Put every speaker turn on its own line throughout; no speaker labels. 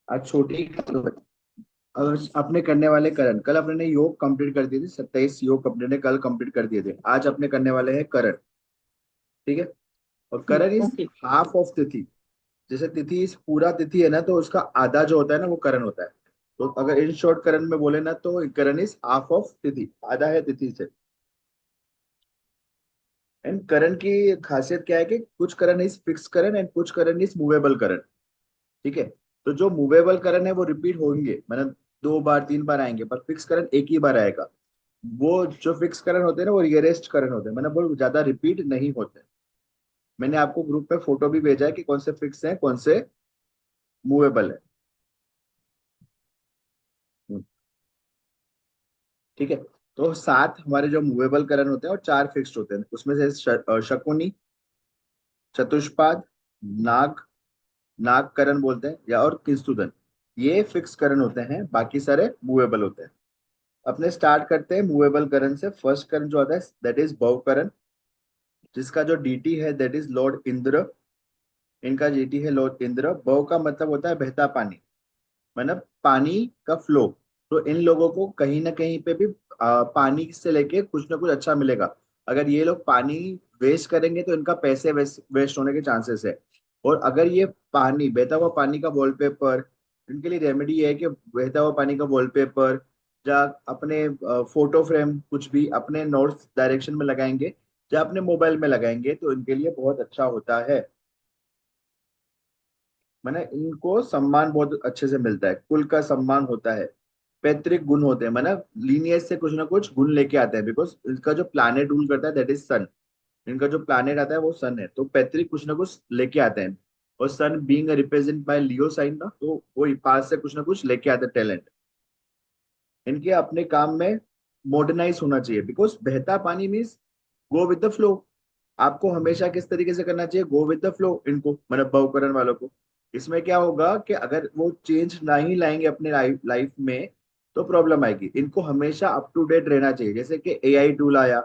आज छोटी और अपने करने वाले करण, कल अपने ने योग कंप्लीट कर दिए थे, 27 योग अपने ने कल कंप्लीट कर दिए थे। आज अपने करने वाले हैं करण। ठीक है। और करण इज
ओके।
हाफ ऑफ तिथि। जैसे तिथि इस पूरा तिथि है ना, तो उसका आधा जो होता है ना वो करण होता है। तो अगर इन शॉर्ट करण में बोले ना, तो करण इज हाफ ऑफ तिथि, आधा है तिथि से। एंड करण की खासियत क्या है कि कुछ करण इज फिक्स करण एंड कुछ करण इज मूवेबल करण। ठीक है। तो जो मूवेबल करण है वो रिपीट होंगे, मतलब 2 बार 3 बार आएंगे, पर फिक्स करण एक ही बार आएगा। वो जो फिक्स करण होते हैं ना वो रियरेस्ट करण होते हैं, मतलब वो ज्यादा रिपीट नहीं होते। मैंने आपको ग्रुप में फोटो भी भेजा है कि कौन से फिक्स है कौन से मूवेबल है। हम्म, ठीक है। तो 7 हमारे जो मूवेबल करण होते हैं और 4 फिक्स्ड होते हैं, उसमें से शकुनी, चतुष्पाद, नाग, नाग करण बोलते हैं या और किंसुदन, ये फिक्स करण होते हैं, बाकी सारे मूवेबल होते हैं। अपने स्टार्ट करते हैं मूवेबल करण से। फर्स्ट करण जो आता है दैट इज भव करण, जिसका जो डीटी है दैट इज लॉर्ड इंद्र। इनका जीटी है लॉर्ड इंद्र। बव का मतलब होता है बहता पानी, मतलब पानी का फ्लो। तो इन लोगों को कहीं ना कहीं पे भी पानी से लेके कुछ ना कुछ अच्छा मिलेगा। अगर ये लोग पानी वेस्ट करेंगे तो इनका पैसे वेस्ट होने के चांसेस है। और अगर ये पानी, बहता हुआ पानी का वॉलपेपर, इनके लिए रेमेडी है कि बहता हुआ पानी का वॉलपेपर या अपने फोटो फ्रेम कुछ भी अपने नॉर्थ डायरेक्शन में लगाएंगे या अपने मोबाइल में लगाएंगे तो इनके लिए बहुत अच्छा होता है। मैंने इनको सम्मान बहुत अच्छे से मिलता है, कुल का सम्मान होता है। पैतृक गुण होते हैं, मतलब लीनियज से कुछ ना कुछ गुण लेके आते हैं, बिकॉज इसका जो प्लानेट रूल करता है दैट इज सन। इनका जो प्लानेट आता है वो सन है, तो पैतृक कुछ ना कुछ लेके आते हैं। और sun being represent by Leo sign ना, तो वो पास से कुछ ना कुछ लेके आते हैं टैलेंट। इनके अपने काम में मॉडर्नाइज होना चाहिए, बिकॉज बहता पानी means go with the flow. आपको हमेशा किस तरीके से करना चाहिए, गो विद द फ्लो। इनको मतलब बहुकरण वालों को इसमें क्या होगा कि अगर वो चेंज ना ही लाएंगे अपने लाइफ लाइफ में तो प्रॉब्लम आएगी। इनको हमेशा अप टू डेट रहना चाहिए, जैसे कि एआई टूल आया,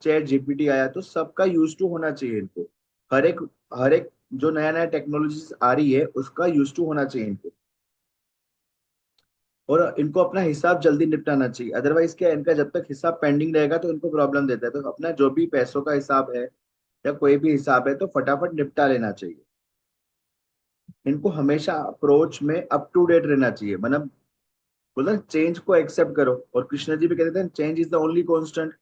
चैट जीपीटी आया, तो सबका यूज टू होना चाहिए इनको। हर एक जो नया नया टेक्नोलॉजी आ रही है उसका यूज टू होना चाहिए इनको। और इनको अपना हिसाब जल्दी निपटाना चाहिए, अदरवाइज क्या है, इनका जब तक हिसाब पेंडिंग रहेगा तो इनको प्रॉब्लम देता है। तो अपना जो भी पैसों का हिसाब है या कोई भी हिसाब है तो फटाफट निपटा लेना चाहिए। इनको हमेशा अप्रोच में अप टू डेट रहना चाहिए, मतलब बोला चेंज को एक्सेप्ट करो। और कृष्ण जी भी कहते थे change is the only constant.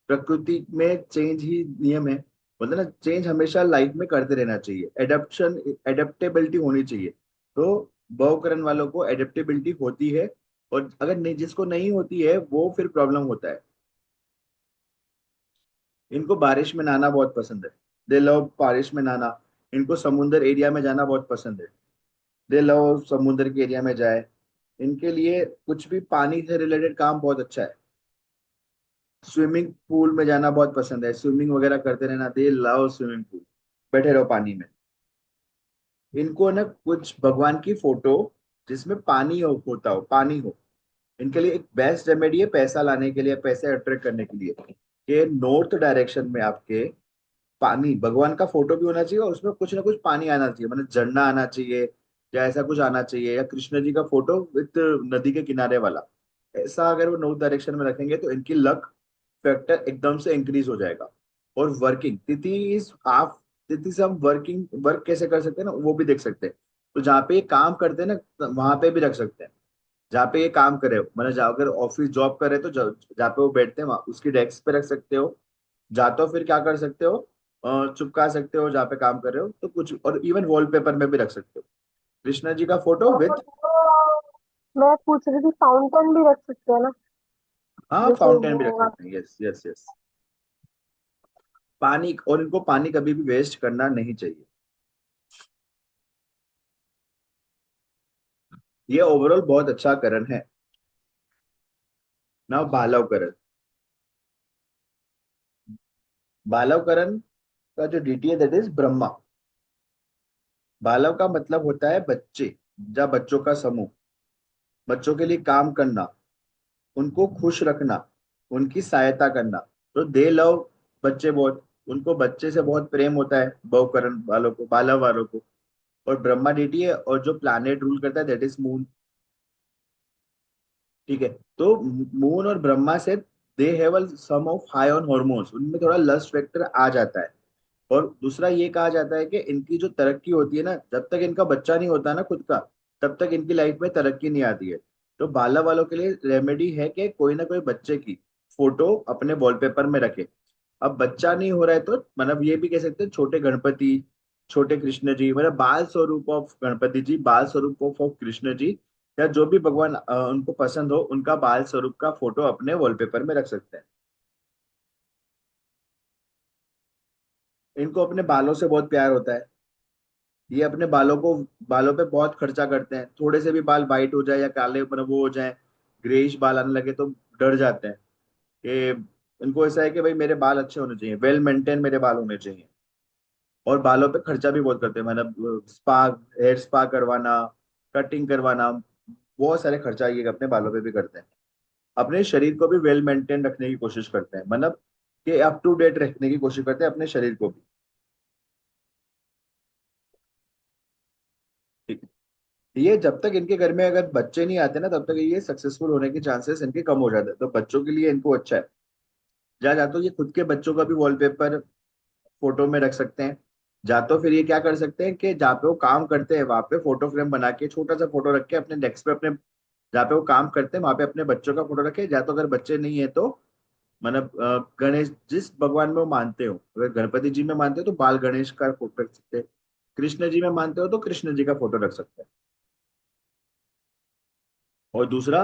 प्रकृति में चेंज ही नियम है। बोलते ना चेंज हमेशा लाइफ में करते रहना चाहिए, एडेप्शन एडेप्टेबिलिटी होनी चाहिए। तो बहुकरण वालों को एडेप्टेबिलिटी होती है। और अगर नहीं, जिसको नहीं होती है वो फिर प्रॉब्लम होता है। इनको बारिश में नहाना बहुत पसंद है। दे लव बारिश में नहाना। इनको समुद्र एरिया में जाना बहुत पसंद है। दे लव समुद्र के एरिया में जाए। इनके लिए कुछ भी पानी से रिलेटेड काम बहुत अच्छा है। स्विमिंग पूल में जाना बहुत पसंद है, स्विमिंग वगैरह करते रहना, दे लव स्विमिंग पूल। बैठे रहो पानी में। इनको ना कुछ भगवान की फोटो जिसमें पानी होता हो, पानी हो। इनके लिए एक बेस्ट रेमेडी है पैसा लाने के लिए, पैसे अट्रैक्ट करने के लिए, कि नॉर्थ डायरेक्शन में आपके पानी, भगवान का फोटो भी होना चाहिए और उसमें कुछ ना कुछ पानी आना चाहिए, मतलब झरना आना चाहिए या ऐसा कुछ आना चाहिए, या कृष्ण जी का फोटो विद नदी के किनारे वाला। ऐसा अगर वो नॉर्थ डायरेक्शन में रखेंगे तो इनकी लक फैक्टर एकदम से इंक्रीज हो जाएगा। और वर्किंग तिथि इज हाफ। तिथि से हम वर्किंग वर्क कैसे कर सकते हैं ना वो भी देख सकते हैं। तो जहाँ पे ये काम करते हैं ना वहां पे भी रख सकते हैं। जहाँ पे ये काम करे, मतलब जहाँ अगर ऑफिस जॉब करे तो जहाँ पे वो बैठते हैं वहाँ उसकी डेस्क पे रख सकते हो। जा तो फिर क्या कर सकते हो, चिपका सकते हो जहाँ पे काम कर रहे हो तो कुछ, और इवन वॉलपेपर में भी रख सकते हो कृष्णा जी का फोटो विथ।
मैं पूछ रही थी फाउंटेन भी रख सकते हैं ना,
हाँ
जैसे
फाउंटेन
वो
भी रख
होगा।
सकते हैं, यस यस यस। पानी, और इनको पानी कभी भी वेस्ट करना नहीं चाहिए। ये ओवरऑल बहुत अच्छा करण है। ना बालव करण। बालव करण का जो डीटी है दैट इज ब्रह्मा। बालव का मतलब होता है बच्चे या बच्चों का समूह। बच्चों के लिए काम करना, उनको खुश रखना, उनकी सहायता करना। तो दे लव बच्चे बहुत, उनको बच्चे से बहुत प्रेम होता है बहुकरण वालों को, बालव वालों को। और ब्रह्मा डीटी है, और जो प्लैनेट रूल करता है दैट इज मून। ठीक है। तो मून और ब्रह्मा से they have a some of high on hormones, उनमें थोड़ा लस्ट फैक्टर आ जाता है। और दूसरा ये कहा जाता है कि इनकी जो तरक्की होती है ना, जब तक इनका बच्चा नहीं होता ना खुद का, तब तक इनकी लाइफ में तरक्की नहीं आती है। तो बाला वालों के लिए रेमेडी है कि कोई ना कोई बच्चे की फोटो अपने वॉलपेपर में रखे। अब बच्चा नहीं हो रहा है तो मतलब ये भी कह सकते हैं छोटे गणपति, छोटे कृष्ण जी, मतलब बाल स्वरूप ऑफ गणपति जी, बाल स्वरूप ऑफ कृष्ण जी, या जो भी भगवान उनको पसंद हो उनका बाल स्वरूप का फोटो अपने वॉलपेपर में रख सकते हैं। इनको अपने बालों से बहुत प्यार होता है। ये अपने बालों पे बहुत खर्चा करते हैं। थोड़े से भी बाल वाइट हो जाए या काले मतलब वो हो जाए, ग्रेइश बाल आने लगे तो डर जाते हैं कि इनको ऐसा है कि भाई मेरे बाल अच्छे होने चाहिए, वेल मेंटेन मेरे बाल होने चाहिए। और बालों पे खर्चा भी बहुत करते हैं, मतलब स्पा, हेयर स्पा करवाना, कटिंग करवाना, बहुत सारे खर्चा ये अपने बालों पे भी करते हैं। अपने शरीर को भी वेल मेंटेन रखने की कोशिश करते हैं, मतलब कि अप टू डेट रखने की कोशिश करते हैं अपने शरीर को भी। ठीक है। ये जब तक इनके घर में अगर बच्चे नहीं आते ना, तब तक ये सक्सेसफुल होने के चांसेस इनके कम हो जाते हैं। तो बच्चों के लिए इनको अच्छा है। जा जा तो ये खुद के बच्चों का भी वॉलपेपर फोटो में रख सकते हैं। जा तो फिर ये क्या कर सकते हैं कि जहाँ पे वो काम करते हैं वहां पे फोटो फ्रेम बना के छोटा सा फोटो रख के अपने डेस्क पे, अपने जहाँ पे वो काम करते हैं वहां पे अपने बच्चों का फोटो रखे। या तो अगर बच्चे नहीं है तो मतलब गणेश जिस भगवान में वो मानते हो, अगर गणपति जी में मानते हो तो बाल गणेश का फोटो रख सकते हैं, कृष्ण जी में मानते हो तो कृष्ण जी का फोटो रख सकते हैं। और दूसरा,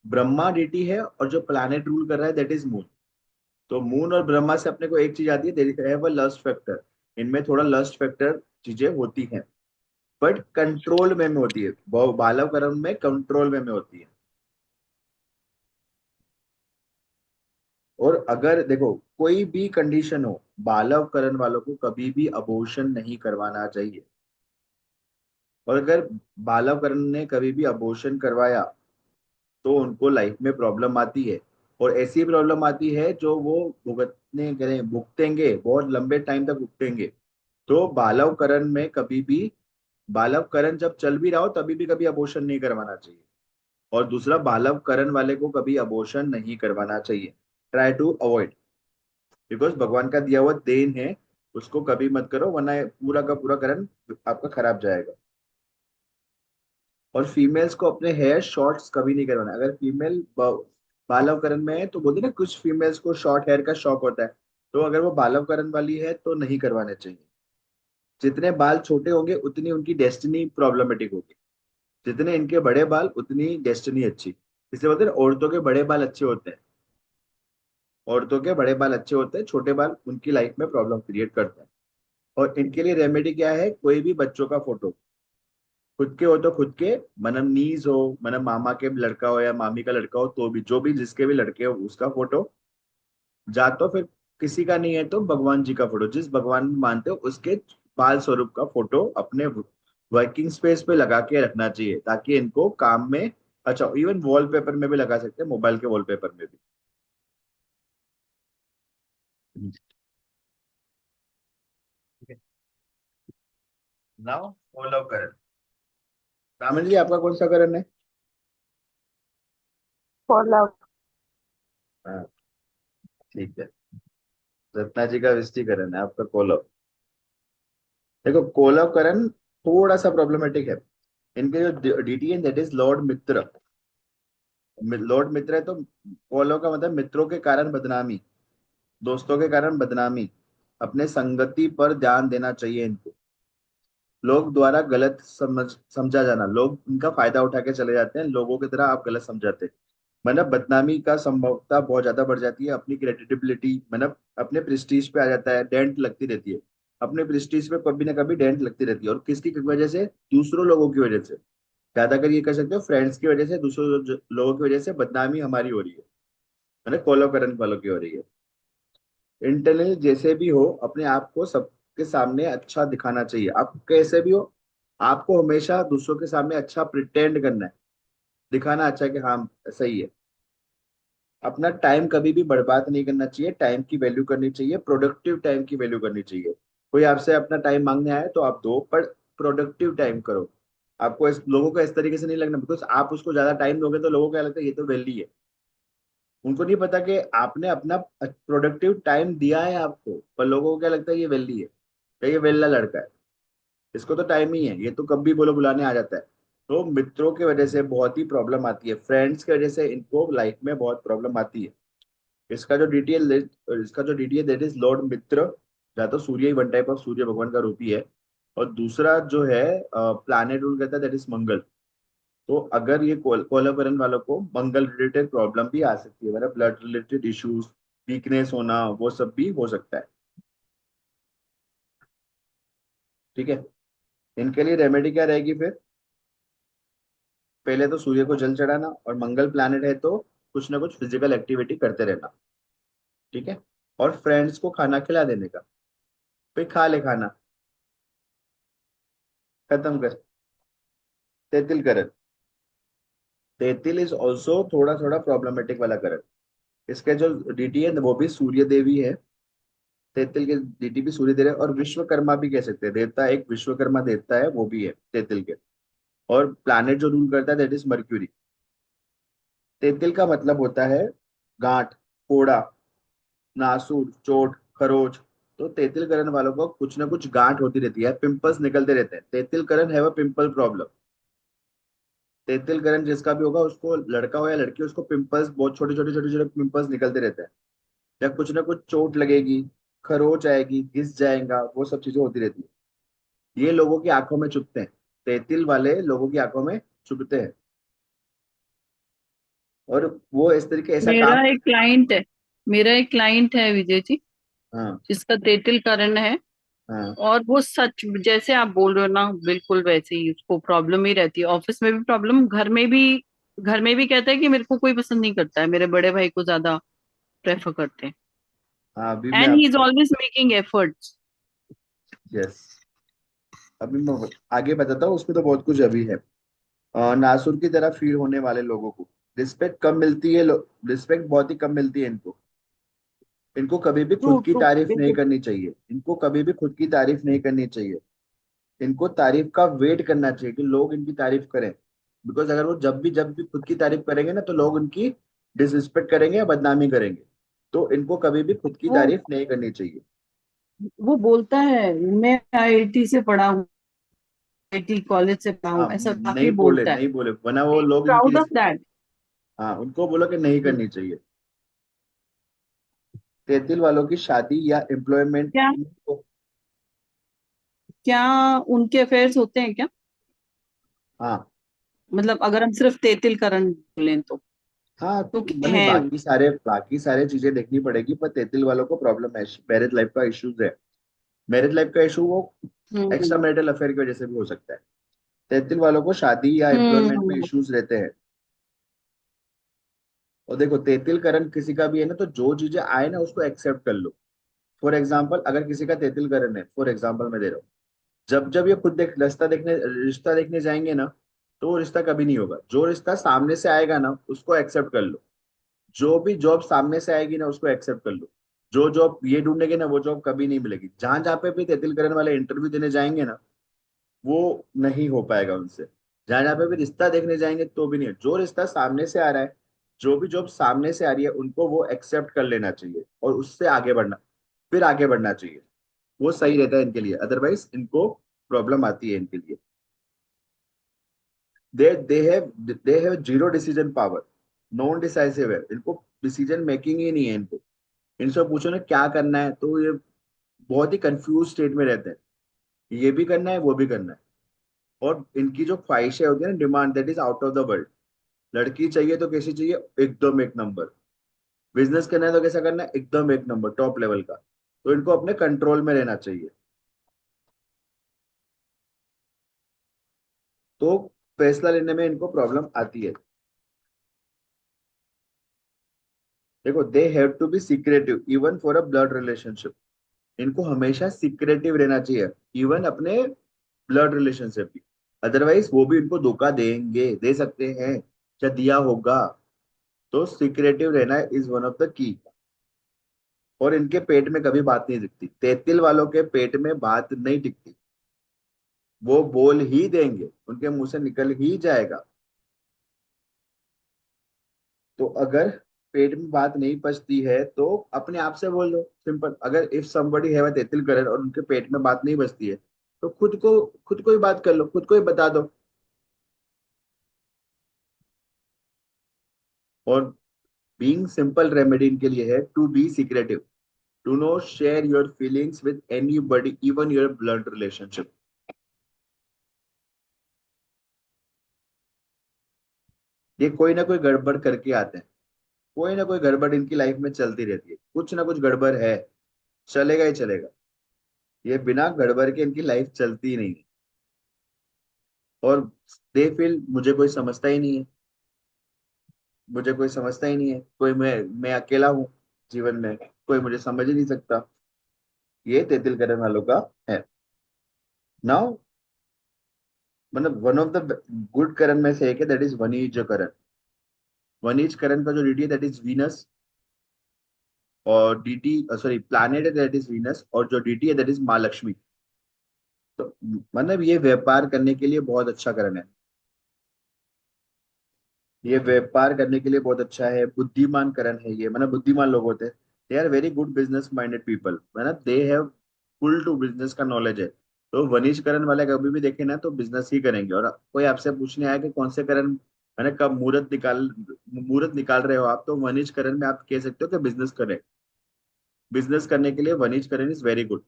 ब्रह्मा डेटी है और जो प्लैनेट रूल कर रहा है दैट इज मून। तो मून और ब्रह्मा से अपने को एक चीज आती है, there have a lust factor. इनमें थोड़ा लस्ट फैक्टर चीजें होती हैं, बट कंट्रोल में होती है। बालव कर्म में कंट्रोल में होती है। और अगर देखो कोई भी कंडीशन हो, बालव करण वालों को कभी भी अबॉर्शन नहीं करवाना चाहिए। और अगर बालव करण ने कभी भी अबॉर्शन करवाया तो उनको लाइफ में प्रॉब्लम आती है। और ऐसी प्रॉब्लम आती है जो वो भुगतने करें भुगतेंगे, बहुत लंबे टाइम तक भुगतेंगे। तो बालव करण में कभी भी, बालव करण जब चल भी रहा हो तभी भी कभी अबॉर्शन नहीं करवाना चाहिए। और दूसरा, बालव करण वाले को कभी अबॉर्शन नहीं करवाना चाहिए। ट्राई टू अवॉइड, बिकॉज भगवान का दिया हुआ देन है, उसको कभी मत करो वरना ये पूरा का पूरा करण आपका खराब जाएगा। और फीमेल्स को अपने हेयर शॉर्ट्स कभी नहीं करवाना। अगर फीमेल बालवकरण में है तो बोलते हैं ना, कुछ फीमेल्स को शॉर्ट हेयर का शौक होता है, तो अगर वो बालवकरण वाली है तो नहीं करवाने चाहिए। जितने बाल छोटे होंगे उतनी उनकी डेस्टिनी प्रॉब्लमेटिक होगी, जितने इनके बड़े बाल उतनी डेस्टिनी अच्छी। इसलिए बोलते हैं औरतों के बड़े बाल अच्छे होते हैं, औरतों के बड़े बाल अच्छे होते हैं, छोटे बाल उनकी लाइफ में प्रॉब्लम क्रिएट करते हैं। और इनके लिए रेमेडी क्या है, कोई भी बच्चों का फोटो खुद के हो तो खुद के, मतलब नीज हो, मतलब मामा के लड़का हो या मामी का लड़का हो तो भी, जो भी जिसके भी लड़के हो उसका फोटो। जा तो फिर किसी का नहीं है तो भगवान जी का फोटो, जिस भगवान में मानते हो उसके बाल स्वरूप का फोटो अपने वर्किंग स्पेस पे लगा के रखना चाहिए, ताकि इनको काम में अच्छा। इवन वॉलपेपर में भी लगा सकते हैं, मोबाइल के वॉलपेपर में भी। ठीक है। नाउ फॉलो करें। रामन जी आपका कौन सा करण है?
For love.
हाँ, ठीक है। रत्ना जी का विष्टिकरण है, आपका कोलव। देखो कोलव करण थोड़ा सा प्रॉब्लमेटिक है। इनके जो डीटी है that is lord Mitra. Lord Mitra है तो कोलव का मतलब मित्रों के कारण बदनामी, दोस्तों के कारण बदनामी। अपने संगति पर ध्यान देना चाहिए इनको। लोग द्वारा गलत समझा जाना, लोग इनका फायदा उठा के चले जाते हैं, लोगों की तरह आप गलत समझाते हैं। मतलब बदनामी का संभवता बहुत ज्यादा बढ़ जाती है। अपनी क्रेडिबिलिटी मतलब अपने प्रेस्टीज पे आ जाता है, डेंट लगती रहती है। अपने प्रेस्टीज पे कभी ना कभी डेंट लगती रहती है, और किसकी वजह से? दूसरों लोगों की वजह से। ज्यादातर ये कर सकते हो फ्रेंड्स की वजह से, दूसरे लोगों की वजह से बदनामी हमारी हो रही है, मतलब फॉलो करंट वालों की हो रही है। इंटरनल जैसे भी हो अपने आप को सबके सामने अच्छा दिखाना चाहिए। आप कैसे भी हो, आपको हमेशा दूसरों के सामने अच्छा प्रिटेंड करना है, दिखाना अच्छा है कि हाँ सही है। अपना टाइम कभी भी बर्बाद नहीं करना चाहिए, टाइम की वैल्यू करनी चाहिए, प्रोडक्टिव टाइम की वैल्यू करनी चाहिए। कोई आपसे अपना टाइम मांगने आए तो आप दो, पर प्रोडक्टिव टाइम करो। आपको इस लोगों को इस तरीके से नहीं लगना, बिकॉज आप उसको ज्यादा टाइम दोगे तो लोगों को क्या लगता है ये तो वेल्दी है। उनको नहीं पता कि आपने अपना प्रोडक्टिव टाइम दिया है आपको, पर लोगों को क्या लगता है ये वेल्दी है, क्या ये वेल्ला लड़का है, इसको तो टाइम ही है, ये तो कब भी बोलो बुलाने आ जाता है। तो मित्रों की वजह से बहुत ही प्रॉब्लम आती है, फ्रेंड्स की वजह से इनको लाइफ में बहुत प्रॉब्लम आती है। इसका जो डीटीएल इसका जो डीटीएल दैट इज लॉर्ड मित्र, या तो सूर्य ही वन टाइप ऑफ सूर्य भगवान का रूप ही है। और दूसरा जो है प्लानिट रूल करता है दैट इज मंगल। तो अगर ये कोलाबरन वालों को मंगल रिलेटेड प्रॉब्लम भी आ सकती है, मतलब ब्लड रिलेटेड इश्यूज, वीकनेस होना, वो सब भी हो सकता है। ठीक है। इनके लिए रेमेडी क्या रहेगी फिर? पहले तो सूर्य को जल चढ़ाना, और मंगल प्लैनेट है तो कुछ ना कुछ फिजिकल एक्टिविटी करते रहना। ठीक है। और फ्रेंड्स को खाना खिला देने का, फिर खा ले खाना, खत्म कर। तेतिल करण, तेतिल इज ऑल्सो थोड़ा थोड़ा प्रॉब्लमेटिक वाला करण। इसके जो डीटी है वो भी सूर्य देवी है। तेतिल के डीटी भी सूर्य देव है, और विश्वकर्मा भी कह सकते हैं देवता, एक विश्वकर्मा देवता है वो भी है तेतिल के। और प्लैनेट जो रूल करता है दैट इज मर्क्यूरी। तेतिल का मतलब होता है गांठ, फोड़ा, नासूर, चोट, खरोच। तो तेतिल करण वालों को कुछ ना कुछ गांठ होती रहती है, पिंपल्स निकलते रहते हैं। तेतिल करण है वो पिंपल प्रॉब्लम। तेतिल करण जिसका भी होगा, उसको लड़का हो या लड़की, उसको पिंपल्स, बहुत छोटे छोटे छोटे छोटे पिंपल्स निकलते रहते हैं, या कुछ ना कुछ चोट लगेगी, खरोच आएगी, घिस जाएगा, वो सब चीजें होती रहती है। ये लोगों की आंखों में चुभते हैं, तेतिल वाले लोगों की आंखों में चुभते हैं। और वो इस तरीके ऐसा
मेरा
काम।
एक क्लाइंट है मेरा एक क्लाइंट है विजय जी,
हाँ।
जिसका तेतिल करण है।
हाँ।
और वो सच जैसे आप बोल रहे हो ना, बिल्कुल वैसे ही उसको प्रॉब्लम ही रहती है, ऑफिस में भी प्रॉब्लम, घर में भी कहता है कि मेरे को कोई पसंद नहीं करता है, मेरे बड़े भाई को ज्यादा प्रेफर करते हैं।
हाँ अभी मैं
एंड ही इज
आपको।
Always making efforts.
यस। अभी मैं आगे बताता हूँ, उसमें तो बहुत कुछ अभी है। नासुर की तरह फील होने वाले लोगों को रिस्पेक्ट कम मिलती है, रिस्पेक्ट बहुत ही कम मिलती है इनको। इनको कभी भी
ट्रू
खुद की
ट्रू,
तारीफ नहीं
बिल्कुल।
करनी चाहिए, इनको कभी भी खुद की तारीफ नहीं करनी चाहिए। इनको तारीफ का वेट करना चाहिए कि लोग इनकी तारीफ करें। बिकॉज अगर वो जब भी खुद की तारीफ करेंगे ना, तो लोग उनकी डिसरिस्पेक्ट करेंगे या बदनामी करेंगे। तो इनको कभी भी खुद की
वो
तारीफ नहीं करनी चाहिए।
वो बोलता है मैं आईआईटी से पढ़ा हूँ, आईआईटी कॉलेज से पढ़ा
हाँ
हूँ, ऐसा काफी
नहीं बोले,
बोलता है।
नहीं बोले, वरना वो लोग इनकी
प्राउड ऑफ दैट।
हाँ उनको बोलो कि नहीं करनी चाहिए। तेतिल वालों की शादी या एम्प्लॉयमेंट।
क्या क्या उनके अफेयर्स होते हैं क्या?
हाँ।
मतलब अगर हम सिर्फ तेतिल करण लें
हाँ
तो क्या
मतलब
है?
बाकी सारे चीजें देखनी पड़ेगी, पर तेतिल वालों को प्रॉब्लम है, मैरिज लाइफ का इश्यूज है। मैरिज लाइफ का इशू वो एक्स्ट्रा
हम्म
मैरिटल अफेयर की वजह से भी हो सकता है। तहसील वालों को शादी या एम्प्लॉयमेंट में
हम्म।
इश्यूज रहते हैं। और देखो तेतिल करण किसी का भी है ना, तो जो चीजें आए ना उसको एक्सेप्ट कर लो। फॉर एग्जाम्पल अगर किसी का तेतिल करण है, फॉर एग्जाम्पल मैं दे रहा हूँ, जब जब ये खुद रिश्ता देखने जाएंगे ना, तो वो रिश्ता कभी नहीं होगा। जो रिश्ता सामने से आएगा ना उसको एक्सेप्ट कर लो। जो भी जॉब सामने से आएगी ना उसको एक्सेप्ट कर लो। जो जॉब ये ढूंढेगे ना वो जॉब कभी नहीं मिलेगी। जहां जहाँ पे भी तेतिल करण वाले इंटरव्यू देने जाएंगे ना, वो नहीं हो पाएगा उनसे। जहां जहाँ पे भी रिश्ता देखने जाएंगे तो भी नहीं। जो रिश्ता सामने से आ रहा है, जो भी जॉब सामने से आ रही है, उनको वो एक्सेप्ट कर लेना चाहिए और उससे आगे बढ़ना, फिर आगे बढ़ना चाहिए। वो सही रहता है इनके लिए, अदरवाइज इनको प्रॉब्लम आती है इनके लिए। They have zero decision power, non decisive है, इनको डिसीजन मेकिंग ही नहीं है इनको। इनसे पूछो ना क्या करना है तो ये बहुत ही कंफ्यूज स्टेट में रहते हैं, ये भी करना है वो भी करना है। और इनकी जो ख्वाहिशें होती है ना, demand that is out of the world. लड़की चाहिए तो कैसी चाहिए? एकदम एक नंबर। बिजनेस करना है तो कैसा करना है? एकदम एक नंबर, टॉप लेवल का। तो इनको अपने कंट्रोल में रहना चाहिए। तो फैसला लेने में इनको प्रॉब्लम आती है। देखो they have to be secretive even for a blood relationship. इनको हमेशा सीक्रेटिव रहना चाहिए, इवन अपने ब्लड रिलेशनशिप भी। अदरवाइज वो भी इनको धोखा देंगे, दे सकते हैं, या दिया होगा। तो सीक्रेटिव रहना is one of the key. और इनके पेट में कभी बात नहीं दिखती, तेतिल वालों के पेट में बात नहीं दिखती। वो बोल ही देंगे, उनके मुंह से निकल ही जाएगा। तो अगर पेट में बात नहीं पचती है तो अपने आप से बोल दो, सिंपल। अगर इफ समबडी हैव अ तेतुल करन और उनके पेट में बात नहीं बचती है, तो खुद को ही बात कर लो, खुद को ही बता दो। और बीइंग सिंपल रेमेडी इनके लिए है to be secretive, do not share your feelings with anybody, even your blood relationship. ये कोई ना कोई गड़बड़ करके आते हैं, कोई ना कोई गड़बड़ इनकी लाइफ में चलती रहती है, कुछ ना कुछ गड़बड़ है, चलेगा ही चलेगा। ये बिना गड़बड़ के इनकी लाइफ चलती ही नहीं है। और दे फील मुझे कोई समझता ही नहीं है, मुझे कोई समझता ही नहीं है, कोई मैं अकेला हूँ जीवन में, कोई मुझे समझ ही नहीं सकता। ये तेतिल करण वालों का है। नाउ मतलब वन ऑफ द गुड करण में से एक है, दैट इज वनीज करण। वनीज करण का जो डीटी है दैट इज वीनस, और डीटी सॉरी प्लैनेट है दैट इज वीनस, और जो डीटी है दैट इज माँ लक्ष्मी। तो मतलब ये व्यापार करने के लिए बहुत अच्छा करण है। ये व्यापार करने के लिए बहुत अच्छा है, बुद्धिमान करण है ये, मतलब बुद्धिमान लोग होते हैं। They are very good business minded people, मतलब they have full to business का नॉलेज है। तो वनीश करण वाले कभी भी देखे ना तो बिजनेस ही करेंगे। और कोई आपसे पूछने आया कि कौन से करण मैंने कब मुहूर्त निकाल रहे हो आप, तो वनीश करण में आप कह सकते हो कि बिजनेस करें। बिजनेस करने के लिए वनीश करण इज वेरी गुड।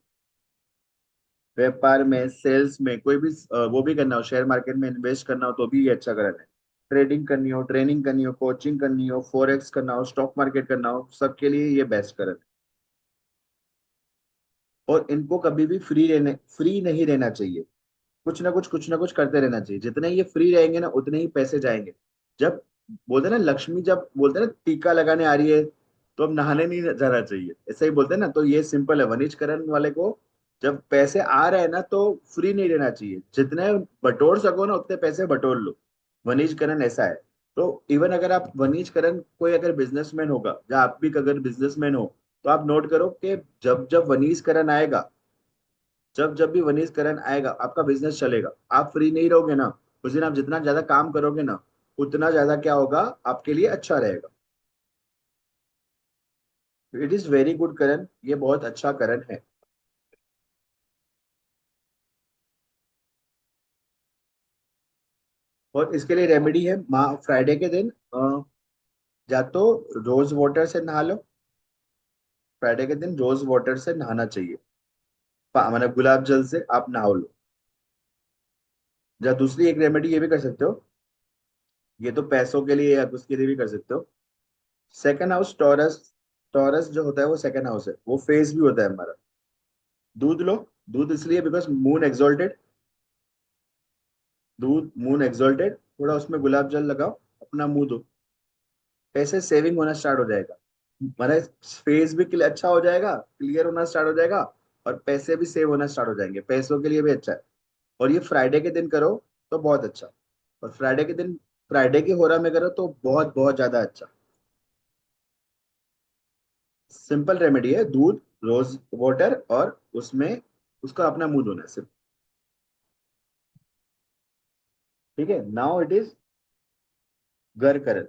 व्यापार में, सेल्स में, कोई भी वो भी करना हो, शेयर मार्केट में इन्वेस्ट करना हो तो भी ये अच्छा करण है। ट्रेडिंग करनी हो, ट्रेनिंग करनी हो, कोचिंग करनी हो, फॉरेक्स करना हो, स्टॉक मार्केट करना हो, सबके लिए ये बेस्ट करण है। और इनको कभी भी फ्री नहीं रहना चाहिए। कुछ ना कुछ करते रहना चाहिए। जितने ये फ्री रहेंगे ना उतने ही पैसे जाएंगे। जब बोलते हैं ना लक्ष्मी, जब बोलते हैं ना टीका लगाने आ रही है तो अब नहाने नहीं जाना चाहिए, ऐसा ही बोलते हैं ना। तो ये सिंपल है, वनीकरण वाले को जब पैसे आ रहे हैं ना तो फ्री नहीं रहना चाहिए। जितने बटोर सको ना उतने पैसे बटोर लो। वनीकरण ऐसा है। तो इवन अगर आप वनीकरण, कोई अगर बिजनेसमैन होगा या आप भी अगर बिजनेसमैन हो, तो आप नोट करो कि जब जब वनीकरण आएगा, जब जब भी वनीकरण आएगा आपका बिजनेस चलेगा। आप फ्री नहीं रहोगे ना, उस दिन आप जितना ज्यादा काम करोगे ना उतना ज्यादा क्या होगा, आपके लिए अच्छा रहेगा। इट इज वेरी गुड करण, ये बहुत अच्छा करण है। और इसके लिए रेमेडी है, माँ फ्राइडे के दिन या तो रोज वाटर से नहा लो। फ्राइडे के दिन रोज वाटर से नहाना चाहिए, मतलब गुलाब जल से आप नहा लो। या दूसरी एक रेमेडी ये भी कर सकते हो, ये तो पैसों के लिए या उसके लिए भी कर सकते हो। सेकंड हाउस टॉरस, टॉरस जो होता है वो सेकंड हाउस है, वो फेस भी होता है हमारा। दूध लो। दूध इसलिए बिकॉज मून एक्सॉल्टेड, दूध मून एक्सॉल्टेड, थोड़ा उसमें गुलाब जल लगाओ, अपना मुंह धो, पैसे सेविंग होना स्टार्ट हो जाएगा। हमारा फेस भी अच्छा हो जाएगा, क्लियर होना स्टार्ट हो जाएगा, और पैसे भी सेव होना स्टार्ट हो जाएंगे, पैसों के लिए भी अच्छा है। और ये फ्राइडे के दिन करो तो बहुत अच्छा। और फ्राइडे के दिन, फ्राइडे की होरा में करो तो बहुत बहुत ज्यादा अच्छा। सिंपल रेमेडी है, दूध, रोज वाटर, और उसमें उसका अपना मुंह धोना है सिर्फ। ठीक है, नाउ इट इज घर करण।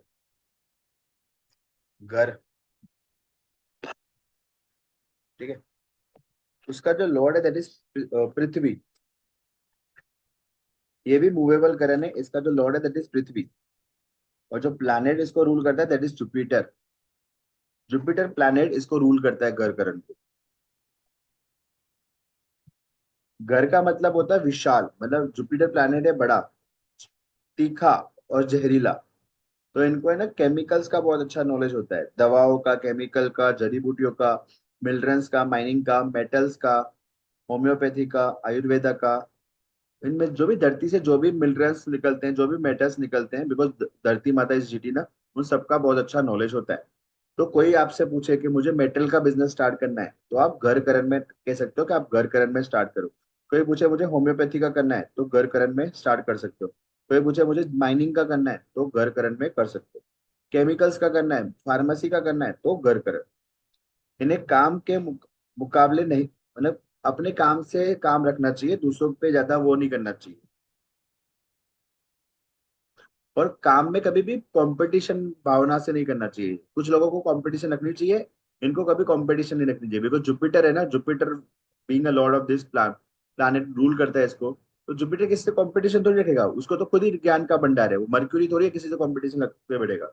घर, ठीक है। उसका जो लॉर्ड है दैट इज पृथ्वी। ये भी मूवेबल करण है, इसका जो लॉर्ड है दैट इज पृथ्वी। और जो प्लैनेट इसको रूल करता है that is Jupiter. Jupiter planet इसको रूल करता है घर करण को। घर का मतलब होता है विशाल, मतलब जुपिटर प्लैनेट है बड़ा, तीखा और जहरीला। तो इनको है ना केमिकल्स का बहुत अच्छा नॉलेज होता है, दवाओं का, केमिकल का, जड़ी बूटियों का, मिनरल्स का, माइनिंग का, मेटल्स का, होम्योपैथी का, आयुर्वेदा का। इनमें जो भी धरती से जो भी मिनरल्स निकलते हैं, जो भी मेटल्स निकलते हैं, बिकॉज धरती माता इज जीटी ना, उन सबका बहुत अच्छा नॉलेज होता है। तो कोई आपसे पूछे कि मुझे मेटल का बिजनेस स्टार्ट करना है, तो आप घर करण में कह सकते हो कि आप घर करण में स्टार्ट करो। कोई पूछे मुझे होम्योपैथी का करना है तो घर करण में स्टार्ट कर सकते हो। कोई पूछे मुझे माइनिंग का करना है तो घर करण में कर सकते हो। केमिकल्स का करना है, फार्मेसी का करना है तो घर करण। इन्हें काम के मुकाबले नहीं, मतलब अपने काम से काम रखना चाहिए, दूसरों पे ज्यादा वो नहीं करना चाहिए। और काम में कभी भी कंपटीशन भावना से नहीं करना चाहिए। कुछ लोगों को कंपटीशन रखनी चाहिए, इनको कभी कंपटीशन नहीं रखनी चाहिए। बिकॉज जुपिटर है ना, Jupiter being a Lord of this planet rule करता है इसको। तो जुपिटर किसी से कंपटीशन थोड़ी रखेगा, उसको तो खुद ही ज्ञान का भंडार है। वो मर्क्यूरी थोड़ी है किसी से कंपटीशन रखते बढ़ेगा।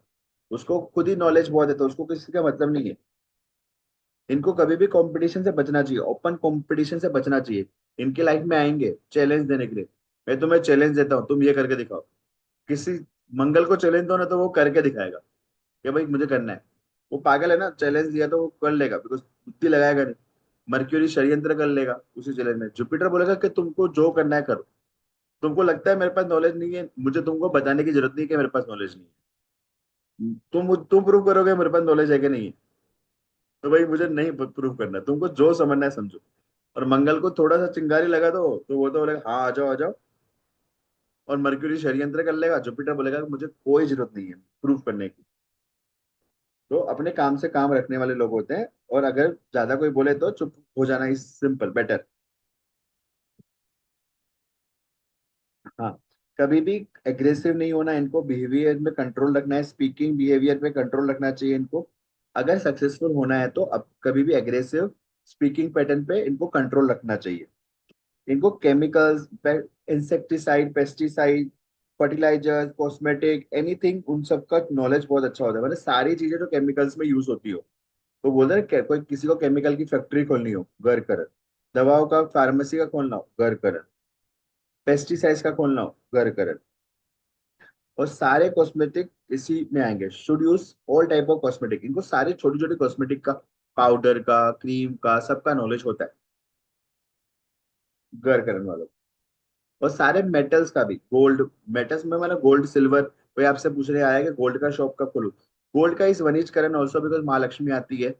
उसको खुद ही नॉलेज बहुत है, तो उसको किसी का मतलब नहीं है। इनको कभी भी कंपटीशन से बचना चाहिए, ओपन कंपटीशन से बचना चाहिए। इनके लाइफ में आएंगे चैलेंज देने के लिए, मैं तुम्हें चैलेंज देता हूँ, तुम ये करके दिखाओ। किसी मंगल को चैलेंज दो ना, तो वो करके दिखाएगा कि भाई मुझे करना है। वो पागल है ना, चैलेंज दिया तो वो कर लेगा, बिकॉज बुद्धि लगाएगा नहीं। मर्क्यूरी षड्यंत्र कर लेगा उसी चैलेंज में। जुपिटर बोलेगा कि तुमको जो करना है करो। तुमको लगता है मेरे पास नॉलेज नहीं है, मुझे तुमको बताने की जरूरत नहीं है कि मेरे पास नॉलेज नहीं है। तुम प्रूव करोगे मेरे पास नॉलेज है कि नहीं है। तो भाई मुझे नहीं प्रूव करना, तुमको जो समझना है समझो। और मंगल को थोड़ा सा चिंगारी लगा दो, तो वो तो बोलेगा हाँ आ जाओ आ जाओ। और मर्क्यूरी षड्यंत्र कर लेगा, जुपिटर बोलेगा कि मुझे कोई जरूरत नहीं है प्रूव करने की। तो अपने काम से काम रखने वाले लोग होते हैं। और अगर ज्यादा कोई बोले तो चुप हो जाना इज सिंपल बेटर। हाँ, कभी भी एग्रेसिव नहीं होना इनको, बिहेवियर में कंट्रोल रखना है, स्पीकिंग बिहेवियर पे कंट्रोल रखना चाहिए इनको। अगर सक्सेसफुल होना है तो अब कभी भी एग्रेसिव स्पीकिंग पैटर्न पे इनको कंट्रोल रखना चाहिए। इनको chemicals, insecticide, pesticide, fertilisers, cosmetic, anything, उन सब का नॉलेज बहुत अच्छा होता है। मतलब सारी चीजें जो केमिकल्स में यूज होती हो। तो बोलते हैं कोई किसी को केमिकल की फैक्ट्री खोलनी हो, घर कर। दवाओं का फार्मेसी का खोलना हो, घर कर। पेस्टिसाइड्स का खोलना हो, घर कर। और सारे कॉस्मेटिक इसी में आएंगे। Should use all type of cosmetic, इनको सारे छोटे छोटे कॉस्मेटिक का, पाउडर का, क्रीम का, सबका नॉलेज होता है घर करने वालों को। और सारे मेटल्स का भी, गोल्ड मेटल्स में मतलब गोल्ड सिल्वर। कोई आपसे पूछने आया कि गोल्ड का शॉप कब खोलूं। गोल्ड का इस वनीज करण ऑल्सो, बिकॉज महालक्ष्मी आती है।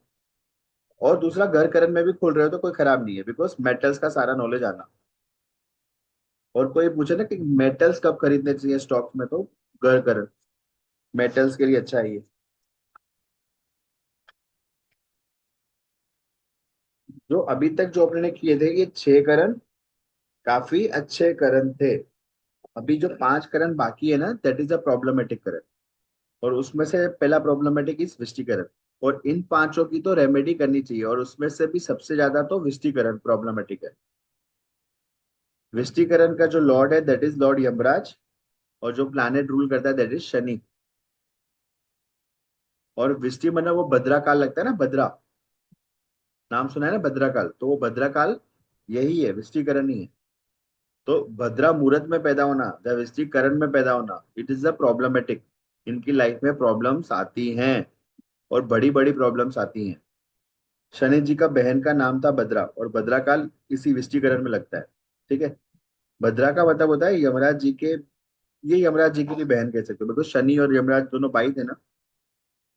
और दूसरा, घर करण में भी खोल रहे हो तो कोई खराब नहीं है, बिकॉज मेटल्स का सारा नॉलेज आना। और कोई पूछे ना कि मेटल्स कब खरीदने चाहिए स्टॉक्स में, तो घर करण मेटल्स के लिए अच्छा है ये। जो अभी तक जो अपने ने किए थे, ये 6 करण काफी अच्छे करण थे। अभी जो 5 करण बाकी है ना, दैट इज अ प्रॉब्लमेटिक करण। और उसमें से पहला प्रॉब्लमेटिक इज विष्टिकरण। और इन पांचों की तो रेमेडी करनी चाहिए, और उसमें से भी सबसे ज्यादा तो विष्टिकरण प्रॉब्लमेटिक है। विष्टिकरण का जो लॉर्ड है दैट इज लॉर्ड यमराज। और जो प्लैनेट रूल करता है दैट इज शनि। और विष्टि मतलब वो भद्रा काल लगता है ना, भद्रा नाम सुना है ना, भद्रा काल, तो वो भद्रा काल यही है, विष्टिकरण ही है। तो भद्रा मुहूर्त में पैदा होना या विष्टिकरण में पैदा होना, इट इज अ प्रॉब्लमेटिक। इनकी लाइफ में प्रॉब्लम्स आती हैं, और बड़ी बड़ी प्रॉब्लम्स आती हैं। शनि जी का बहन का नाम था भद्रा, और भद्रा काल इसी विष्टिकरण में लगता है। ठीक है। भद्रा का मतलब होता है यमराज जी के, ये यमराज जी की भी बहन कह सकते हो, बिकॉज शनि और यमराज दोनों भाई थे ना।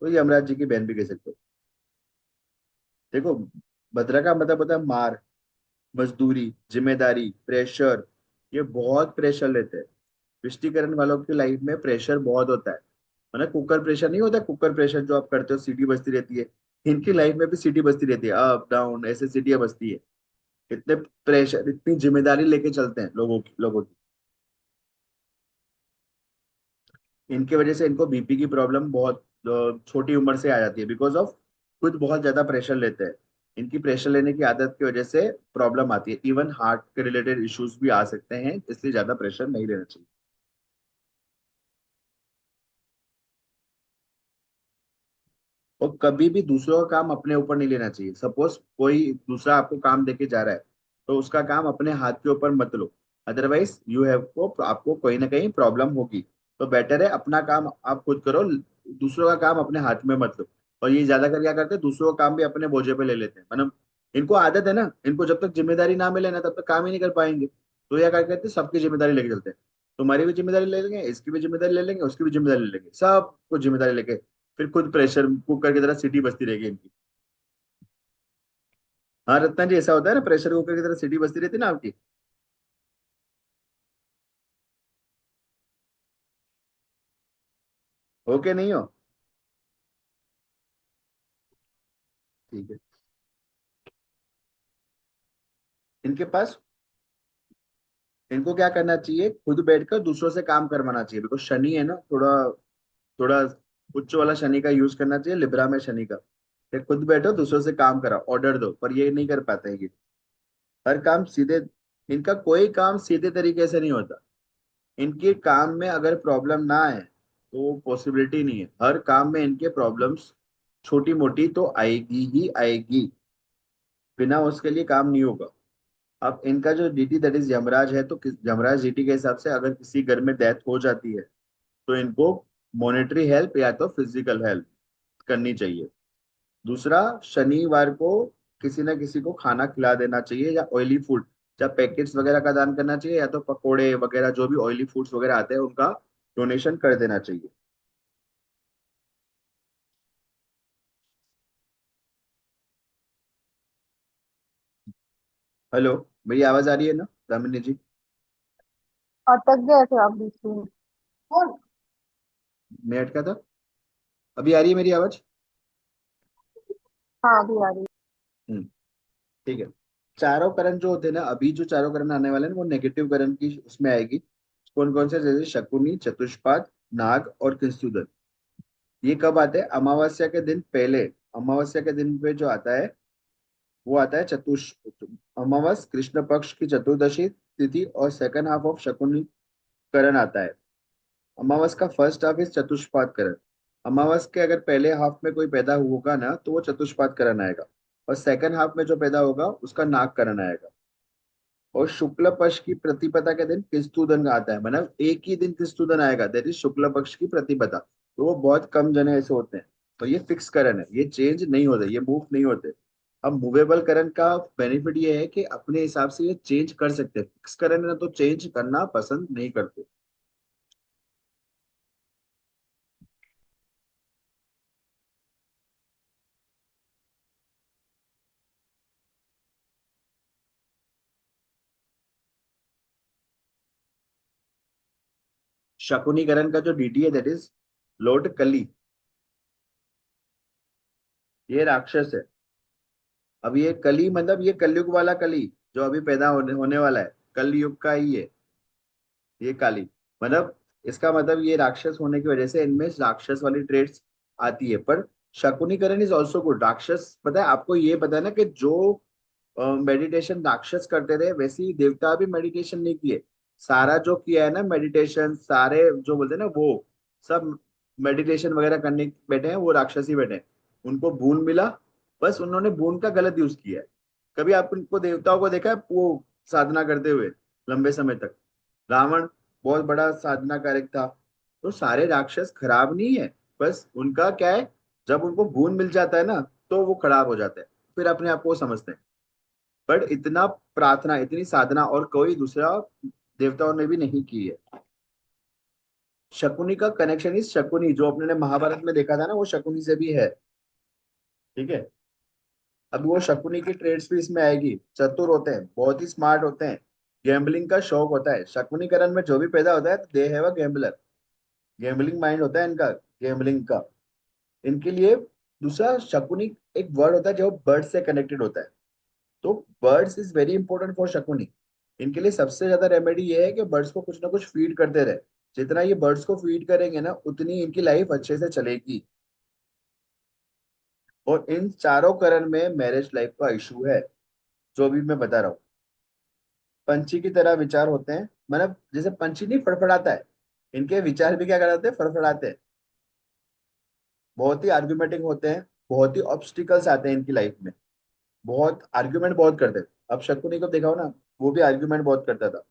तो ये यमराज जी की बहन भी कह सकते हो। देखो, भद्रा का मतलब होता है मार, मजदूरी, जिम्मेदारी, प्रेशर। ये बहुत प्रेशर लेते हैं। पुष्टिकरण वालों की लाइफ में प्रेशर बहुत होता है। मतलब कुकर प्रेशर नहीं होता, कुकर प्रेशर जो आप करते हो, सीटी बजती रहती है। इनकी लाइफ में भी सीटी बजती रहती है, अप डाउन ऐसे सीटियां बजती है। इतने प्रेशर, इतनी जिम्मेदारी लेके चलते हैं लोगों की। इनकी वजह से इनको बीपी की प्रॉब्लम बहुत छोटी उम्र से आ जाती है, बिकॉज ऑफ खुद बहुत ज्यादा प्रेशर लेते हैं। इनकी प्रेशर लेने की आदत की वजह से प्रॉब्लम आती है। इवन हार्ट के रिलेटेड इश्यूज भी आ सकते हैं, इसलिए ज्यादा प्रेशर नहीं लेना चाहिए। और कभी भी दूसरों का काम अपने ऊपर नहीं लेना चाहिए। सपोज कोई दूसरा आपको काम देके जा रहा है, तो उसका काम अपने हाथ के ऊपर मत लो। अदरवाइज यू हैव को आपको कहीं ना कहीं प्रॉब्लम होगी। तो बेटर है अपना काम आप खुद करो, दूसरों का काम अपने हाथ में मत लो। और ये ज्यादा कर क्या करते हैं, दूसरों का काम भी अपने बोझे पे ले लेते हैं। मतलब इनको आदत है ना, इनको जब तक जिम्मेदारी ना मिले ना, तब तक काम ही नहीं कर पाएंगे। तो यह क्या करते हैं, सबकी जिम्मेदारी लेके चलते हैं। तुम्हारी भी जिम्मेदारी ले लेंगे, इसकी भी जिम्मेदारी ले लेंगे, उसकी भी जिम्मेदारी ले लेंगे, सबको जिम्मेदारी लेके फिर खुद प्रेशर कुकर की तरह सीटी बजती रहेगी इनकी। हाँ रत्ना जी, ऐसा होता है ना, प्रेशर कुकर की तरह सीटी बजती रहती है ना आपकी। ओके नहीं हो? ठीक है। इनके पास, इनको क्या करना चाहिए, खुद बैठकर दूसरों से काम करवाना चाहिए, बिकॉज शनि है ना, थोड़ा थोड़ा उच्च वाला शनि का यूज करना चाहिए, लिब्रा में शनि का। ये खुद बैठो दूसरों से काम कराओ, ऑर्डर दो, पर ये नहीं कर पाते हैं ये। हर काम सीधे, इनका कोई काम सीधे तरीके से नहीं होता। इनके काम में अगर प्रॉब्लम ना आए तो पॉसिबिलिटी नहीं है, हर काम में इनके प्रॉब्लम्स छोटी मोटी तो आएगी ही आएगी, बिना उसके लिए काम नहीं होगा। अब इनका जो डीटी दैट इज यमराज है, तो यमराज डीटी के हिसाब से अगर किसी घर में डेथ हो जाती है तो इनको मॉनेटरी हेल्प या तो फिजिकल हेल्प करनी चाहिए। दूसरा, शनिवार को किसी ना किसी को खाना खिला देना चाहिए, या ऑयली फूड, या पैकेट्स वगैरह का दान करना चाहिए, या तो पकोड़े वगैरह जो भी ऑयली फूड्स वगैरह आते हैं उनका डोनेशन कर देना चाहिए। हेलो, मेरी आवाज आ रही है ना दामिनी जी?
अटक गए थे आप बीच में।
मैं अटका था? अभी आ रही है मेरी आवाज?
हाँ अभी आ रही
हम्म, ठीक है। चारों करण जो होते हैं ना, अभी जो चारों करण आने वाले हैं वो नेगेटिव करण की उसमें आएगी। कौन कौन से? जैसे शकुनी, चतुष्पाद, नाग और किंसुदन। ये कब आते हैं? अमावस्या के दिन पहले। अमावस्या के दिन पे जो आता है वो आता है चतुष अमावस कृष्ण पक्ष की चतुर्दशी तिथि, और सेकंड हाफ ऑफ शकुनी करण आता है। अमावस का फर्स्ट हाफ इज चतुष्पाद करण। अमावस के अगर पहले हाफ में कोई पैदा होगा ना तो वो चतुष्पाद करण आएगा, और सेकंड हाफ में जो पैदा होगा उसका नाग करण आएगा। और शुक्ल पक्ष की प्रतिपदा के दिन किस्तुदन आता है, मतलब एक ही दिन किस्तुदन आएगा, दैट इज शुक्ल पक्ष की प्रतिपदा। तो वो बहुत कम जने ऐसे होते हैं। तो ये फिक्स करण है, ये चेंज नहीं होते, ये मूव नहीं होते। अब मूवेबल करण का बेनिफिट ये है कि अपने हिसाब से ये चेंज कर सकते हैं, फिक्स करण है ना तो चेंज करना पसंद नहीं करते। शकुनी करण का जो डीटी है दैट इज लॉर्ड कली। ये राक्षस है। अब ये कली मतलब ये कलयुग वाला कली, जो अभी पैदा होने वाला है, कलयुग का ही है ये काली। मतलब इसका मतलब ये राक्षस होने की वजह से इनमें राक्षस वाली ट्रेड्स आती है। पर शकुनीकरण इज ऑल्सो गुड। राक्षस, पता है आपको, ये पता है ना कि जो मेडिटेशन राक्षस करते थे वैसे ही देवता भी मेडिटेशन नहीं किए। सारा जो किया है ना मेडिटेशन, सारे जो बोलते हैं ना वो सब मेडिटेशन वगैरह करने बैठे हैं वो राक्षस ही बैठे हैं। उनको बून मिला, बस उन्होंने बून का गलत यूज किया है। कभी आप उनको देवताओं को देखा है वो साधना करते हुए लंबे समय तक? रावण बहुत बड़ा साधना कारक था। तो सारे राक्षस खराब नहीं है, बस उनका क्या है, जब उनको गुण मिल जाता है ना तो वो खराब हो जाता है, फिर अपने आप को वो समझते हैं। बट इतना प्रार्थना, इतनी साधना और कोई दूसरा देवताओं ने भी नहीं की है। शकुनी का कनेक्शन इस शकुनी जो अपने ने महाभारत में देखा था ना, वो शकुनी से भी है। ठीक है। अब वो शकुनी की ट्रेड्स भी इसमें आएगी। चतुर होते हैं, बहुत ही स्मार्ट होते हैं, गैम्बलिंग का शौक होता है। शकुनीकरण में जो भी पैदा होता है दे have a gambler, gambling mind होता है इनका, गैम्बलिंग का। इनके लिए दूसरा शकुनी एक वर्ड होता है जो बर्ड से कनेक्टेड होता है। तो birds is very important for Shakuni. इनके लिए सबसे ज्यादा रेमेडी ये है कि बर्ड्स को कुछ ना कुछ फीड करते रहे। जितना ये बर्ड्स को फीड करेंगे ना उतनी इनकी लाइफ अच्छे से चलेगी। और इन चारों करण में मैरिज लाइफ का इशू है, जो भी मैं बता रहा हूँ। पंछी की तरह विचार होते हैं, मतलब जैसे पंछी नहीं फड़फड़ाता है, इनके विचार भी क्या कराते हैं, फड़फड़ाते हैं। बहुत ही आर्ग्यूमेटिंग होते हैं, बहुत ही ऑब्स्टिकल्स आते हैं इनकी लाइफ में, बहुत आर्ग्यूमेंट बहुत करते हैं। अब शकुनी को देखा हो ना, वो भी आर्ग्यूमेंट बहुत करता था,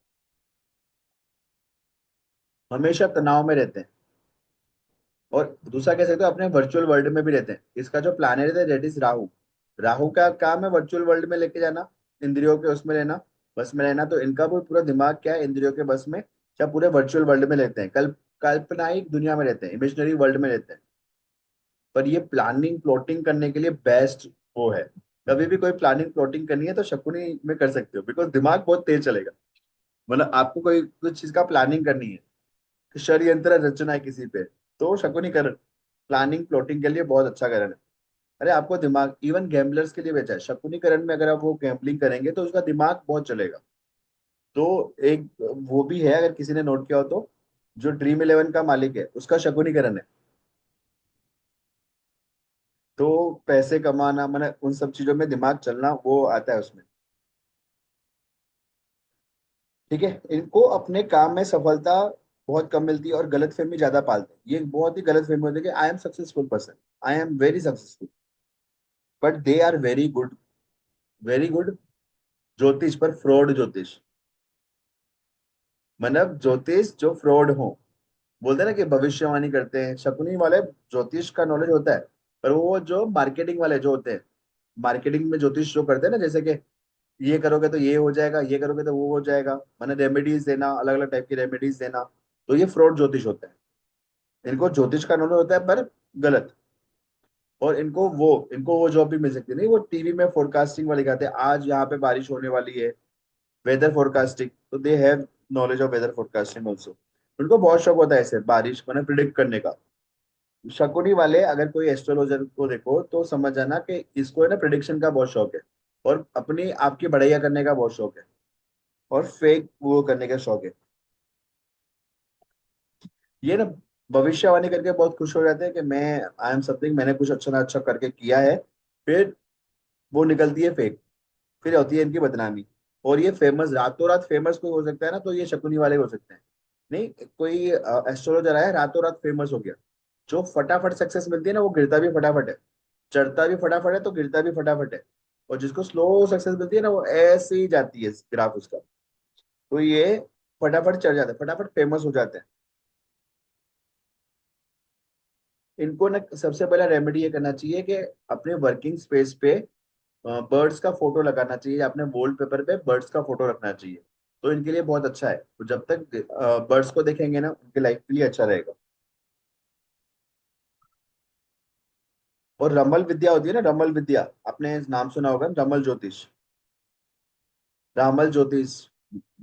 हमेशा तनाव में रहते हैं। और दूसरा कह सकते हो अपने वर्चुअल वर्ल्ड में भी रहते हैं। इसका जो प्लानट है दैट इज राहु। राहु का काम है वर्चुअल वर्ल्ड में लेके जाना, इंद्रियों के उसमें रहना, बस में रहना। तो इनका भी पूरा दिमाग क्या है, इंद्रियों के बस में, क्या पूरे वर्चुअल वर्ल्ड में रहते हैं, काल्पनिक दुनिया में रहते हैं, इमेजिनरी वर्ल्ड में रहते हैं। पर ये प्लानिंग प्लॉटिंग करने के लिए बेस्ट वो है। कभी भी कोई प्लानिंग प्लॉटिंग करनी है तो शकुनी में कर सकते हो, बिकॉज दिमाग बहुत तेज चलेगा। मतलब आपको कोई कुछ चीज का प्लानिंग करनी है, षड्यंत्र रचना है किसी पे, तो शकुनी करण प्लानिंग प्लॉटिंग के लिए बहुत अच्छा करण है। अरे आपको दिमाग इवन गैम्बलर्स के लिए बेचा है। शकुनीकरण में अगर आप वो गैम्बलिंग करेंगे तो उसका दिमाग बहुत चलेगा। तो एक वो भी है, अगर किसी ने नोट किया हो तो, जो ड्रीम इलेवन का मालिक है उसका शकुनीकरण है। तो पैसे कमाना मैंने उन सब चीजों में दिमाग चलना वो आता है उसमें। ठीक है, इनको अपने काम में सफलता बहुत कम मिलती है और गलत फहमी ज्यादा पालते हैं। ये बहुत ही गलत फहमी होती है कि I am successful person, I am very successful, but they are very good, very good ज्योतिष पर फ्रॉड ज्योतिष। मतलब ज्योतिष जो फ्रॉड हो, बोलते हैं ना कि भविष्यवाणी करते हैं, शकुनी वाले ज्योतिष का नॉलेज होता है। पर वो जो मार्केटिंग वाले जो होते हैं, मार्केटिंग में ज्योतिष जो करते हैं ना, जैसे कि ये करोगे तो ये हो जाएगा, ये करोगे तो वो हो जाएगा, मैंने रेमेडीज देना, अलग अलग टाइप की रेमेडीज देना, तो ये फ्रॉड ज्योतिष होता है। इनको ज्योतिष का नॉलेज होता है पर गलत। और इनको वो जॉब भी मिल सकती नहीं, वो टीवी में फोरकास्टिंग वाले कहते हैं आज यहाँ पे बारिश होने वाली है, वेदर फोरकास्टिंग, तो they have knowledge of weather forecasting also. उनको बहुत शौक होता है ऐसे बारिश मैंने प्रिडिक्ट करने का। शकुनी वाले अगर कोई एस्ट्रोलॉजर को देखो तो समझ जाना कि इसको है ना प्रिडिक्शन का बहुत शौक है, और अपनी आपकी बढ़ैया करने का बहुत शौक है, और फेक वो करने का शौक है। ये ना भविष्यवाणी करके बहुत खुश हो जाते हैं कि मैं आई एम समथिंग, मैंने कुछ अच्छा ना अच्छा करके किया है, फिर वो निकलती है फेक, फिर होती है इनकी बदनामी। और ये फेमस रातों रात फेमस कोई हो सकता है ना, तो ये शकुनी वाले हो सकते हैं। नहीं, कोई एस्ट्रोलॉजर आया रातों रात फेमस हो गया, जो फटाफट सक्सेस मिलती है ना वो गिरता भी फटाफट है, चढ़ता भी फटाफट है तो गिरता भी फटाफट है। और जिसको स्लो सक्सेस मिलती है ना वो ऐसे ही जाती है ग्राफ उसका। तो ये फटाफट चढ़ जाता है, फटाफट फेमस हो जाते हैं। इनको ना सबसे पहला रेमेडी ये करना चाहिए कि अपने वर्किंग स्पेस पे बर्ड्स का फोटो लगाना चाहिए, या अपने वॉल पेपर पे बर्ड्स का फोटो रखना चाहिए। तो इनके लिए बहुत अच्छा है, तो जब तक बर्ड्स को देखेंगे ना उनके लाइफ के लिए अच्छा रहेगा। और रमल विद्या होती है ना, रमल विद्या, आपने नाम सुना होगा, रमल ज्योतिष, रामल ज्योतिष,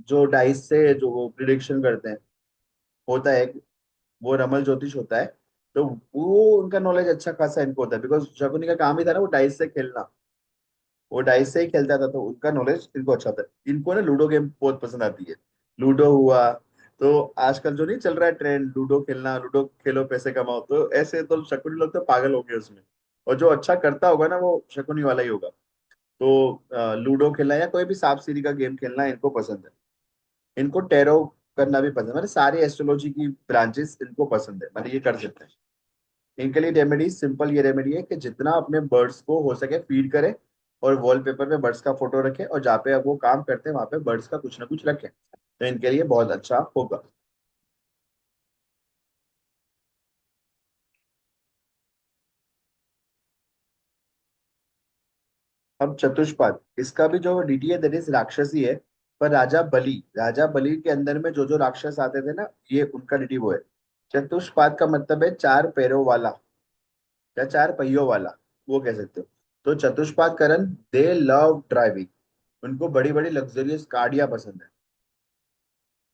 जो डाइस से जो वो प्रिडिक्शन करते हैं, होता है एक, वो रमल ज्योतिष होता है। तो वो उनका नॉलेज अच्छा खासा इनको होता है, बिकॉज शकुनी का काम ही था ना वो डाइस से खेलना, वो डाइस से ही खेलता था, तो उनका नॉलेज इनको अच्छा था। इनको ना लूडो गेम बहुत पसंद आती है, लूडो हुआ, तो आजकल जो नहीं चल रहा है ट्रेंड लूडो खेलना, लूडो खेलो पैसे कमाओ, तो ऐसे तो शकुनी लोग तो पागल हो गए उसमें। और जो अच्छा करता होगा ना वो शकुनी वाला ही होगा। तो लूडो खेलना या कोई भी सांप सीढ़ी का गेम खेलना इनको पसंद है। इनको टैरो करना भी पसंद है, मतलब सारी एस्ट्रोलॉजी की ब्रांचेस इनको पसंद है, मतलब ये कर सकते हैं। इनके लिए रेमेडी सिंपल ये रेमेडी है कि जितना अपने बर्ड्स को हो सके फीड करें, और वॉलपेपर पे बर्ड्स का फोटो रखें, और जहाँ पे अब वो काम करते हैं वहां पे बर्ड्स का कुछ ना कुछ रखें, तो इनके लिए बहुत अच्छा होगा। अब चतुष्पाद, इसका भी जो डीटी है दैट इज राक्षसी है, पर राजा बलि के अंदर में जो जो राक्षस आते थे ना, ये उनका डीटी वो है। चतुष्पाद का मतलब है चार पैरों वाला, या चार पहियों वाला, वो कह सकते हो। तो चतुष्पाद करण, दे लव ड्राइविंग, उनको बड़ी बड़ी लग्जरियस गाड़ियां पसंद है।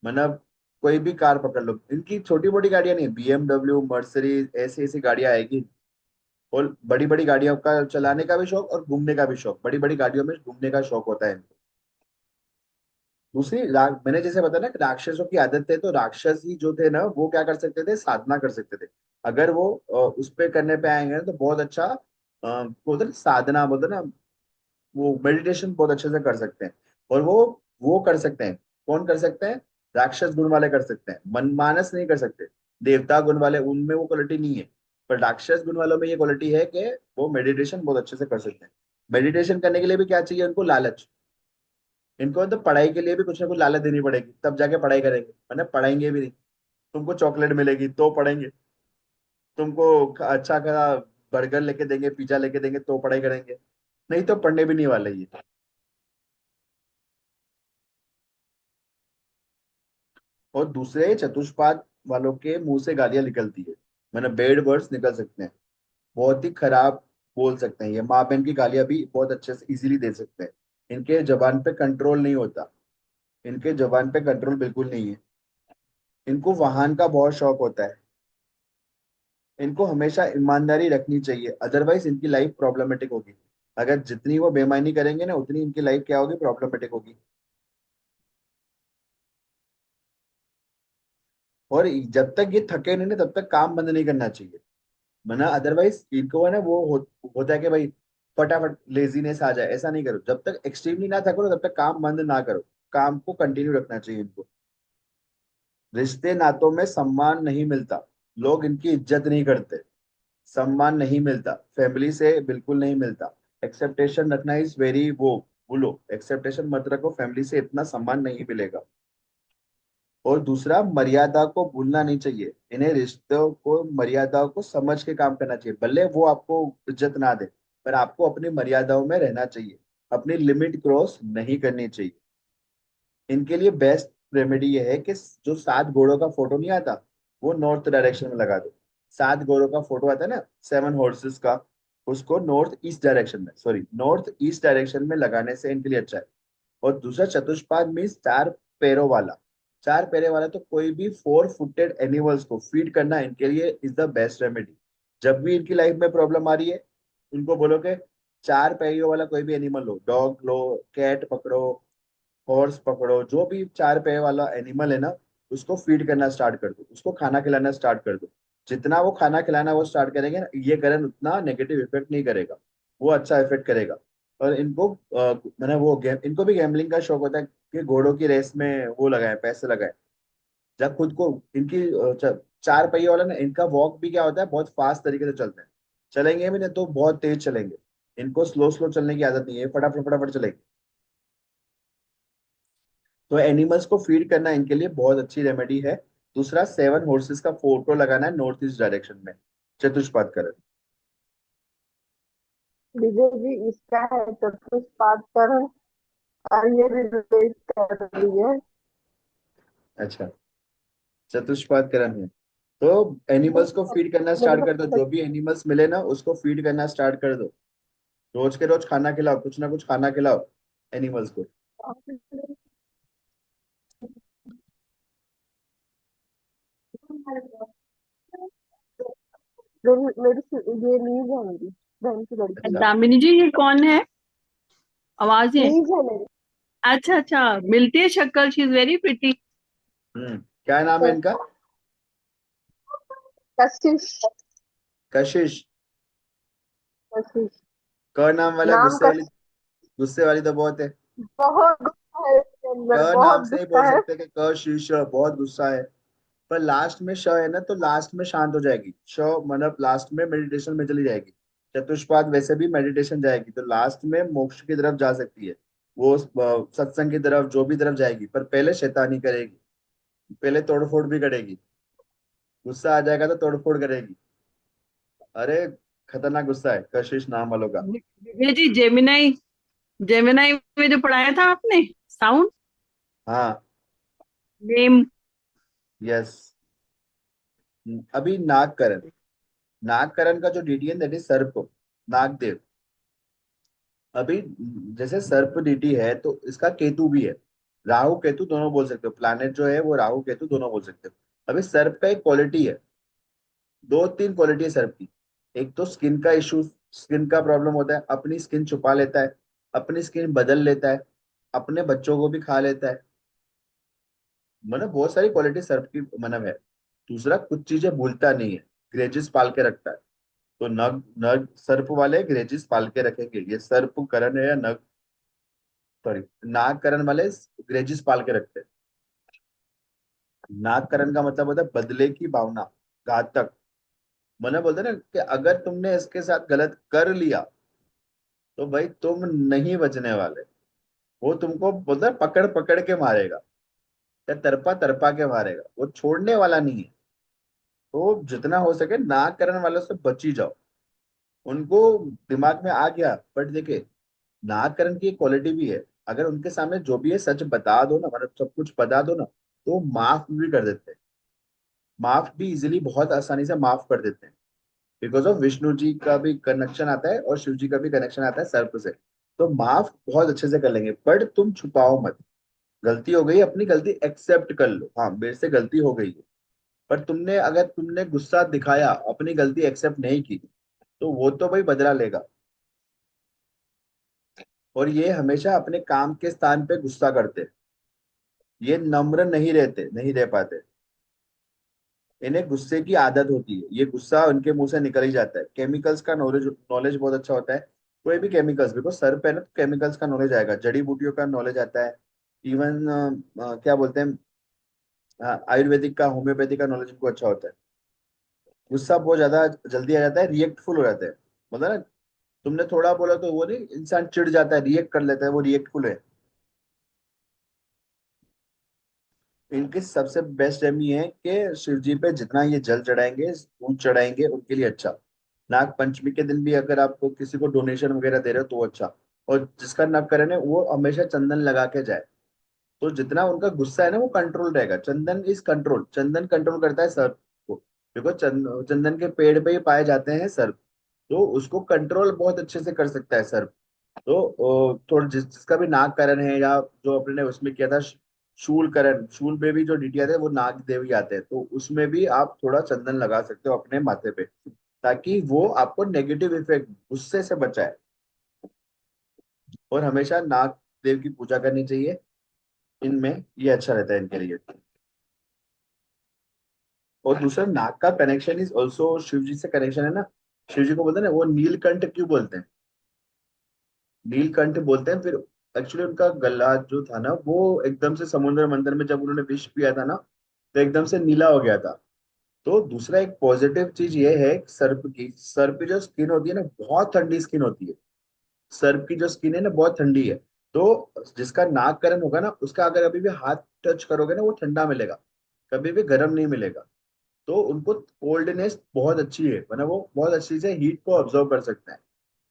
मतलब कोई भी कार पकड़ लो, इनकी छोटी मोटी गाड़ियां नहीं, बीएमडब्ल्यू मर्सिडीज ऐसी ऐसी गाड़ियां आएगी। और बड़ी बड़ी गाड़ियों का चलाने का भी शौक और घूमने का भी शौक, बड़ी बड़ी गाड़ियों में घूमने का शौक होता है इनको। दूसरी मैंने जैसे बताया ना कि राक्षसों की आदत है, तो राक्षस ही जो थे ना वो क्या कर सकते थे, साधना कर सकते थे। अगर वो उस पे करने पे आएंगे ना तो बहुत अच्छा बोलते हैं ना, साधना बोलते हैं ना, वो मेडिटेशन बहुत अच्छे से कर सकते हैं। और वो कर सकते हैं, कौन कर सकते हैं, राक्षस गुण वाले कर सकते हैं, मनमानस नहीं कर सकते। देवता गुण वाले उनमें वो क्वालिटी नहीं है, पर राक्षस गुण वालों में ये क्वालिटी है कि वो मेडिटेशन बहुत अच्छे से कर सकते हैं। मेडिटेशन करने के लिए भी क्या चाहिए उनको, लालच। इनको तो पढ़ाई के लिए भी कुछ ना कुछ लालच देनी पड़ेगी, तब जाके पढ़ाई करेंगे, वरना पढ़ाएंगे भी नहीं। तुमको चॉकलेट मिलेगी तो पढ़ेंगे, तुमको अच्छा खासा बर्गर लेके देंगे, पिज्जा लेके देंगे तो पढ़ाई करेंगे, नहीं तो पढ़ने भी नहीं वाले ये। और दूसरे चतुष्पाद वालों के मुंह से गालियां निकलती है, मतलब बेड वर्ड्स निकल सकते हैं, बहुत ही खराब बोल सकते हैं, ये माँ बहन की गालियां भी बहुत अच्छे से इजीली दे सकते हैं। इनके जबान पे कंट्रोल नहीं होता, इनके जबान पे कंट्रोल बिल्कुल नहीं है। इनको वाहन का बहुत शौक होता है। इनको हमेशा ईमानदारी रखनी चाहिए, अदरवाइज इनकी लाइफ प्रॉब्लमेटिक होगी। अगर जितनी वो बेईमानी करेंगे ना, उतनी इनकी लाइफ क्या होगी, प्रॉब्लमेटिक होगी। और जब तक ये थके नहीं ना, तब तक काम बंद नहीं करना चाहिए। वरना अदरवाइज इनको है ना वो होता है कि भाई फटाफट लेजीनेस आ जाए, ऐसा नहीं करो। जब तक एक्सट्रीमली ना थको ना, तब तक काम बंद ना करो। काम को कंटिन्यू रखना चाहिए इनको। रिश्ते नातों में सम्मान नहीं मिलता, लोग इनकी इज्जत नहीं करते। सम्मान नहीं मिलता, फैमिली से बिल्कुल नहीं मिलता। एक्सेप्टेशन रखना इज वेरी वो, बोलो एक्सेप्टेशन मत रखो, फैमिली से इतना सम्मान नहीं मिलेगा। और दूसरा, मर्यादा को भूलना नहीं चाहिए। इन्हें रिश्तों को, मर्यादाओं को समझ के काम करना चाहिए। भले वो आपको इज्जत ना दे, पर आपको अपनी मर्यादाओं में रहना चाहिए। अपनी लिमिट क्रॉस नहीं करनी चाहिए। इनके लिए बेस्ट रेमेडी ये है कि जो 7 घोड़ों का फोटो नहीं आता, वो नॉर्थ डायरेक्शन में लगा दो। 7 घोड़ों का फोटो आता है ना, 7 हॉर्सेस का, उसको नॉर्थ ईस्ट डायरेक्शन में, सॉरी नॉर्थ ईस्ट डायरेक्शन में लगाने से इनके लिए अच्छा है। और दूसरा, चतुष्पाद मीन्स 4 पैरों वाला। 4 पैरों वाला तो कोई भी 4 फुटेड एनिमल्स को फीड करना इनके लिए इज द बेस्ट रेमेडी। जब भी इनकी लाइफ में प्रॉब्लम आ रही है, उनको बोलो कि 4 पैरों वाला कोई भी एनिमल लो, डॉग लो, कैट पकड़ो, हॉर्स पकड़ो, जो भी 4 पैर वाला एनिमल है ना, उसको फीड करना स्टार्ट कर दो, उसको खाना खिलाना स्टार्ट कर दो। जितना वो खाना खिलाना वो स्टार्ट करेंगे ना, ये करण उतना नेगेटिव इफेक्ट नहीं करेगा, वो अच्छा इफेक्ट करेगा। और इनको मैंने वो गेम, इनको भी गैम्बलिंग का शौक होता है कि घोड़ों की रेस में वो लगाए, पैसे लगाए। जब खुद को इनकी 4 पहिए वाला ना, इनका वॉक भी क्या होता है, बहुत फास्ट तरीके से चलते हैं। चलेंगे भी नहीं तो बहुत तेज चलेंगे। इनको स्लो स्लो चलने की आदत नहीं है, फटाफट फटाफट चलेंगे। तो एनिमल्स को फीड करना इनके लिए बहुत अच्छी रेमेडी है। दूसरा, 7 हॉर्सेस का फोटो लगाना है नॉर्थ ईस्ट डायरेक्शन में, चतुष्पाद करण।
विजय जी, इसका है चतुष्पादकरण, और ये रिलेट कर रही है।
अच्छा, चतुष्पाद करण है। तो एनिमल्स को फीड करना
मेरे
स्टार्ट कर दो, जो भी एनिमल्स मिले ना उसको फीड करना स्टार्ट कर दो। रोज के रोज खाना खिलाओ, कुछ ना कुछ खाना खिलाओ एनिमल्स को।
ये लीज है मेरी बहन की लड़की।
अच्छा।
दामिनी जी, ये कौन है? आवाज है।
लीज है मेरी।
अच्छा अच्छा, मिलती है शक्ल, शी इज वेरी प्रिटी।
क्या नाम है इनका?
कशिश।
कशिश।
कशिश।
क नाम वाला
नाम
गुस्से
का
वाली, गुस्से वाली तो बहुत है।
बहुत गुस्सा है इसके अंदर,
क नाम
बहुत
से ही बोल
गुस्सा है।
सकते हैं कि क शीश बहुत गुस्सा है। पर लास्ट में श है ना, तो लास्ट में शांत हो जाएगी। श मतलब लास्ट में मेडिटेशन में चली जाएगी। चतुष्पाद वैसे भी मेडिटेशन जाएगी, तो लास्ट में मोक्ष की तरफ जा सकती है। वो सत्संग की तरफ, जो भी तरफ जाएगी, पर पहले शैतानी करेगी, पहले तोड़फोड़ भी करेगी। गुस्सा आ जाएगा तो तोड़फोड़ करेगी। अरे खतरनाक गुस्सा है कशिश नाम वालों का।
ये जी जेमिनाई, जेमिनाई में जो पढ़ाया था आपने, साउंड
हाँ।
नेम।
यस। अभी नागकरण, नागकरण का जो डीटी दैट इज सर्प, नागदेव। अभी जैसे सर्प डीटी है, तो इसका केतु भी है। राहु केतु दोनों बोल सकते हो, प्लैनेट जो है वो राहु केतु दोनों बोल सकते हो। अभी सर्प का एक क्वालिटी है, 2 3 क्वालिटी है सर्प की। एक तो स्किन का इशू, स्किन का प्रॉब्लम होता है, अपनी स्किन छुपा लेता है, अपनी स्किन बदल लेता है, अपने बच्चों को भी खा लेता है। मतलब बहुत सारी क्वालिटी सर्प की मतलब है। दूसरा, कुछ चीजें भूलता नहीं है, ग्रेजेस पाल के रखता है। तो नग नग सर्प वाले ग्रेजेस पाल के रखेंगे, ये सर्प करण है या नग, सॉरी, नागकरण वाले ग्रेजेस पाल के रखते हैं। नागकरण का मतलब होता है बदले की भावना, घातक। मैंने बोलते हैं ना कि अगर तुमने इसके साथ गलत कर लिया, तो भाई तुम नहीं बचने वाले। वो तुमको बोलता है पकड़ पकड़ के मारेगा, या तरपा तरपा के मारेगा, वो छोड़ने वाला नहीं है। तो जितना हो सके नागकरण वालों से बची जाओ। उनको दिमाग में आ गया, बट देखिए, नागकरण की एक क्वालिटी भी है। अगर उनके सामने जो भी है सच बता दो ना, मतलब सब कुछ बता दो ना, तो वो माफ भी कर देते हैं। माफ भी इजिली, बहुत आसानी से माफ कर देते हैं। बिकॉज ऑफ विष्णु जी का भी कनेक्शन आता है और शिव जी का भी कनेक्शन आता है सर्प से। तो माफ बहुत अच्छे से कर लेंगे, बट तुम छुपाओ मत। गलती हो गई, अपनी गलती एक्सेप्ट कर लो, हाँ मेरे से गलती हो गई है। पर तुमने अगर तुमने गुस्सा दिखाया, अपनी गलती एक्सेप्ट नहीं की, तो वो तो भाई बदला लेगा। और ये हमेशा अपने काम के स्थान पे गुस्सा करते, ये नम्र नहीं रहते, नहीं रह पाते। इन्हें गुस्से की आदत होती है, ये गुस्सा उनके मुंह से निकल ही जाता है। केमिकल्स का नॉलेज नॉलेज बहुत अच्छा होता है। कोई भी केमिकल्स, बिकॉज सर पे है ना, तो केमिकल्स का नॉलेज आएगा, जड़ी बूटियों का नॉलेज आता है। इवन क्या बोलते हैं, आयुर्वेदिक का, होम्योपैथी का नॉलेज इनको अच्छा होता है। गुस्सा बहुत ज्यादा जल्दी आ जाता है, रिएक्टफुल हो जाता है। मतलब ना, तुमने थोड़ा बोला तो वो नहीं, इंसान चिढ़ जाता है, रिएक्ट कर लेता है, वो रिएक्टफुल है। इनकी सबसे बेस्ट एम ये है कि शिव जी पे जितना ये जल चढ़ाएंगे, दूध चढ़ाएंगे, उनके लिए अच्छा। नाग पंचमी के दिन भी अगर आप किसी को डोनेशन वगैरह दे रहे हो तो अच्छा। और जिसका नग करे ना, वो हमेशा चंदन लगा के जाए। तो जितना उनका गुस्सा है ना, वो कंट्रोल रहेगा। चंदन इज कंट्रोल, चंदन कंट्रोल करता है सर्प को। देखो चंदन के पेड़ पे ही पाए जाते हैं सर्प, तो उसको कंट्रोल बहुत अच्छे से कर सकता है सर्प। तो थोड़ा जिसका भी नाग करण है, या जो अपने ने उसमें किया था शूल करण, शूल में भी जो डिटिया थे वो नाग देवी आते हैं, तो उसमें भी आप थोड़ा चंदन लगा सकते हो अपने माथे पे, ताकि वो आपको नेगेटिव इफेक्ट, गुस्से से बचाए। और हमेशा नाग देव की पूजा करनी चाहिए, इनमें ये अच्छा रहता है इनके लिए। और दूसरा, नाग का कनेक्शन इज ऑल्सो शिव जी से कनेक्शन है ना। शिव जी को बोलते हैं ना, वो नीलकंठ क्यों बोलते हैं, नीलकंठ बोलते हैं। फिर एक्चुअली उनका गला जो था ना, वो एकदम से समुद्र मंथन में जब उन्होंने विष पिया था ना, तो एकदम से नीला हो गया था। तो दूसरा एक पॉजिटिव चीज ये है, सर्प की जो स्किन होती है ना, बहुत ठंडी स्किन होती है। सर्प की जो स्किन है ना, बहुत ठंडी है। तो जिसका नाककरण होगा ना, उसका अगर अभी भी हाथ टच करोगे ना, वो ठंडा मिलेगा, कभी भी गर्म नहीं मिलेगा। तो उनको कोल्डनेस बहुत अच्छी है, मतलब वो बहुत अच्छी से हीट को ऑब्जर्व कर सकते हैं,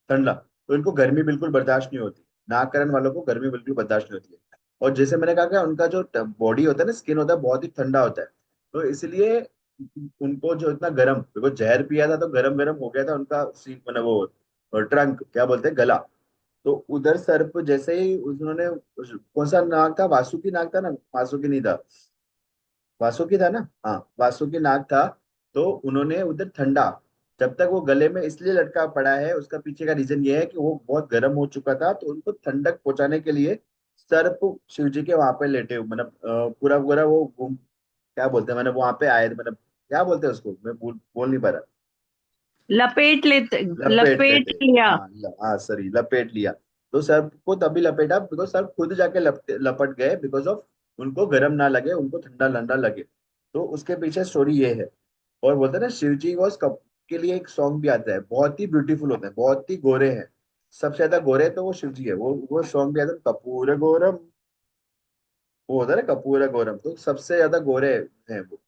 ठंडा। तो इनको गर्मी बिल्कुल बर्दाश्त नहीं होती। नाककरण वालों को गर्मी बिल्कुल बर्दाश्त नहीं होती है। और जैसे मैंने कहा कि उनका जो बॉडी होता है ना, स्किन होता है, बहुत ही ठंडा होता है। तो इसलिए उनको जो इतना गर्म, देखो जहर पिया था तो गरम गरम हो गया था उनका सीन, मतलब वो ट्रंक क्या बोलते हैं, गला। तो उधर सर्प जैसे ही उन्होंने कौन सा नाग था, वासुकी नाग था ना, वासुकी नहीं था, वासुकी था ना, हाँ वासुकी नाग था। तो उन्होंने उधर ठंडा, जब तक वो गले में इसलिए लटका पड़ा है, उसका पीछे का रीजन ये है कि वो बहुत गर्म हो चुका था, तो उनको ठंडक पहुंचाने के लिए सर्प शिव जी के वहां पे लेटे हुए, मतलब पूरा पूरा वो घूम, क्या बोलते हैं, मैंने वहां पे आए, मतलब क्या बोलते हैं उसको, मैं बोल नहीं पा रहा।
लपेट लेते,
लपेट लेते,
लपेट लिया।
हाँ हाँ सॉरी, लपेट लिया। तो सर्प को तभी लपेटा बिकॉज सर्प खुद जाके लपट गए, बिकॉज ऑफ उनको गर्म ना लगे, उनको ठंडा ठंडा लगे। तो उसके पीछे स्टोरी ये है। और बोलते हैं ना, शिव जी वॉज कप के लिए एक सॉन्ग भी आता है, बहुत ही ब्यूटीफुल होता है, बहुत ही गोरे हैं। सबसे ज्यादा गोरे तो वो शिव जी है। वो सॉन्ग भी आता है, कपूर गोरम, वो होता है ना कपूर गोरम, तो सबसे ज्यादा गोरे हैं वो।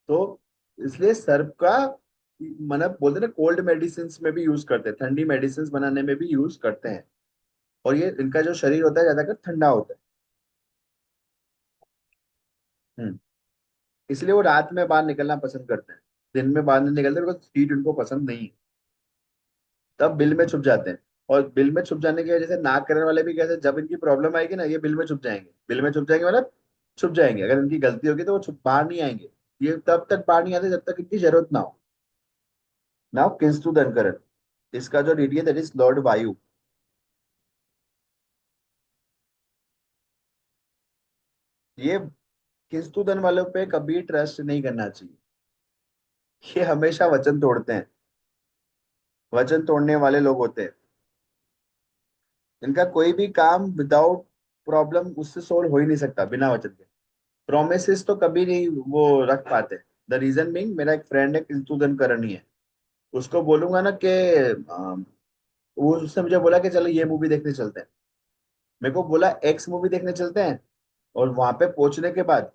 तो इसलिए सर्प का, मतलब बोलते हैं ना, कोल्ड मेडिसिन में भी यूज करते हैं, ठंडी मेडिसिन बनाने में भी यूज करते हैं। और ये इनका जो शरीर होता है ज्यादातर ठंडा होता है। हम्म इसलिए वो रात में बाहर निकलना पसंद करते हैं, दिन में बाहर नहीं निकलते, बिकॉज हीट उनको पसंद नहीं है। तब बिल में छुप जाते हैं। और बिल में छुप जाने की वजह से नाक करने वाले भी कैसे, जब इनकी प्रॉब्लम आएगी ना, ये बिल में छुप जाएंगे। बिल में छुप जाएंगे मतलब छुप जाएंगे, अगर इनकी गलती होगी तो वो छुप बाहर नहीं आएंगे। ये तब तक बाहर नहीं आते जब तक इनकी जरूरत ना हो। नाउ किंस्तु दनकरन, इसका जो डीडी है, दैट इज लॉर्ड वायु। ये किंस्तु दन वालों पे कभी ट्रस्ट नहीं करना चाहिए। ये हमेशा वचन तोड़ते हैं, वचन तोड़ने वाले लोग होते हैं। इनका कोई भी काम विदाउट प्रॉब्लम उससे सोल्व हो ही नहीं सकता बिना वचन के। प्रोमिस तो कभी नहीं वो रख पाते। द रीजन बीइंग, मेरा एक फ्रेंड है किंतु करनी है, उसको बोलूंगा ना कि वो उसने मुझे बोला कि चलो ये मूवी देखने चलते हैं। मेरे को बोला एक्स मूवी देखने चलते हैं, और वहां पे पहुंचने के बाद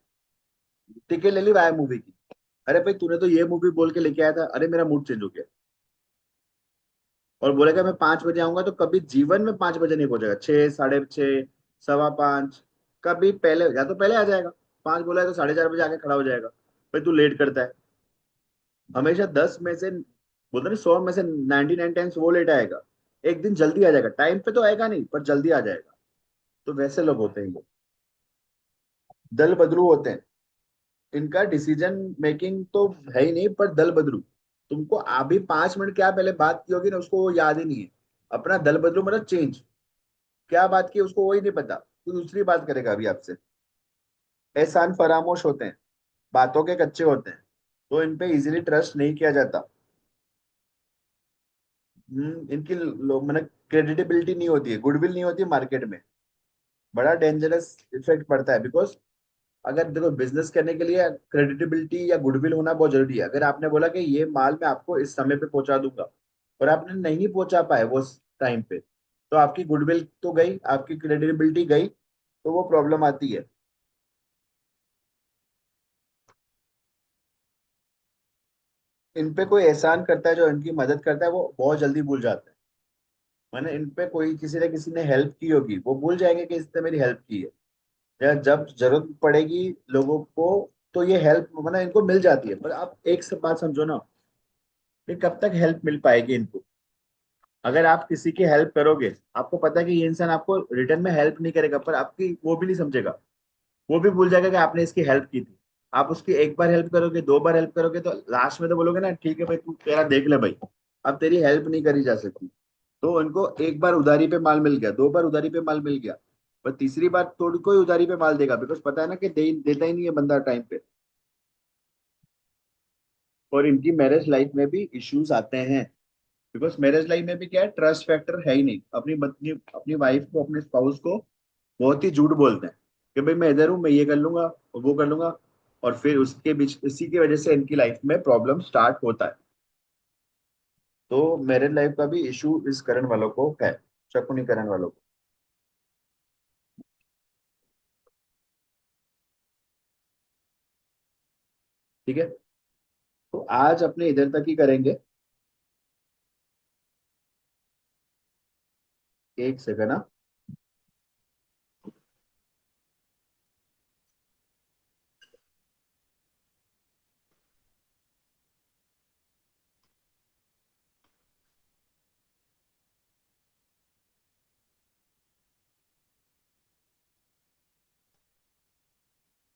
टिकट ले ली वाया मूवी की। अरे भाई तूने तो ये मूवी बोल के लेके आया था, अरे मेरा मूड चेंज हो गया। और बोलेगा मैं 5 बजे आऊंगा, तो कभी जीवन में 5 बजे नहीं पहुंचेगा, 6, 6:30, 5:15, कभी पहले, या तो पहले आ जाएगा, 5 बोला है तो 4:30 बजे आके खड़ा हो जाएगा। भाई तू लेट करता है हमेशा। 10 में से, बोलते ना 100 में से 99 टाइम्स वो लेट आएगा। एक दिन जल्दी आ जाएगा, टाइम पे तो आएगा नहीं पर जल्दी आ जाएगा। तो वैसे लोग होते हैं ये, दल बदलू होते हैं। इनका डिसीजन मेकिंग तो है ही नहीं, पर दल बदलू। तुमको अभी 5 मिनट क्या पहले बात की होगी ना, उसको वो याद ही नहीं है। अपना दल बदलू मतलब चेंज। क्या बात की उसको वही नहीं पता, तो दूसरी बात करेगा अभी आपसे। एहसान फरामोश होते हैं, बातों के कच्चे होते हैं, तो इन पे इजीली ट्रस्ट नहीं किया जाता। इनकी मतलब क्रेडिटेबिलिटी नहीं होती है, गुडविल नहीं होती मार्केट में। बड़ा डेंजरस इफेक्ट पड़ता है, बिकॉज अगर देखो बिजनेस करने के लिए क्रेडिटेबिलिटी या गुडविल होना बहुत जरूरी है। अगर आपने बोला कि ये माल मैं आपको इस समय पे पहुंचा दूंगा, और आपने नहीं पहुंचा पाए वो टाइम पे, तो आपकी गुडविल तो गई, आपकी क्रेडिटेबिलिटी गई, तो वो प्रॉब्लम आती है। इन पे कोई एहसान करता है, जो इनकी मदद करता है, वो बहुत जल्दी भूल जाता है। मैंने इन पे कोई किसी ने हेल्प की होगी, वो भूल जाएंगे कि इसने मेरी हेल्प की है। या जब जरूरत पड़ेगी लोगों को, तो ये हेल्प मतलब इनको मिल जाती है। पर आप एक सब बात समझो ना, कि कब तक हेल्प मिल पाएगी इनको। अगर आप किसी की हेल्प करोगे, आपको पता है कि ये इंसान आपको रिटर्न में हेल्प नहीं करेगा, पर आपकी वो भी नहीं समझेगा। वो भी भूल जाएगा कि आपने इसकी हेल्प की थी। आप उसकी एक बार हेल्प करोगे, 2 बार हेल्प करोगे, तो लास्ट में तो बोलोगे ना, ठीक है भाई तू तेरा देख ले भाई, अब तेरी हेल्प नहीं करी जा सकती। तो उनको एक बार उधारी पे माल मिल गया, 2 बार उधारी पे माल मिल गया, पर तीसरी बार थोड़ी कोई उधारी पे माल देगा, बिकॉज पता है ना कि देता ही नहीं है बंदा टाइम पे। और इनकी मैरिज लाइफ में भी इश्यूज आते हैं, बिकॉज मैरिज लाइफ में भी क्या है, ट्रस्ट फैक्टर है ही नहीं। अपनी वाइफ को, अपने स्पाउस को बहुत ही झूठ बोलते हैं कि भाई मैं इधर हूँ, मैं ये कर लूंगा और वो कर लूंगा। और फिर उसके बीच इसी की वजह से इनकी लाइफ में प्रॉब्लम स्टार्ट होता है। तो मैरिज लाइफ का भी इशू इस करण वालों को है, शकुनी करण वालों को। ठीक है, तो आज अपने इधर तक ही करेंगे। एक सेकंड ना।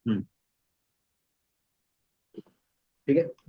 हम्म। ठीक है।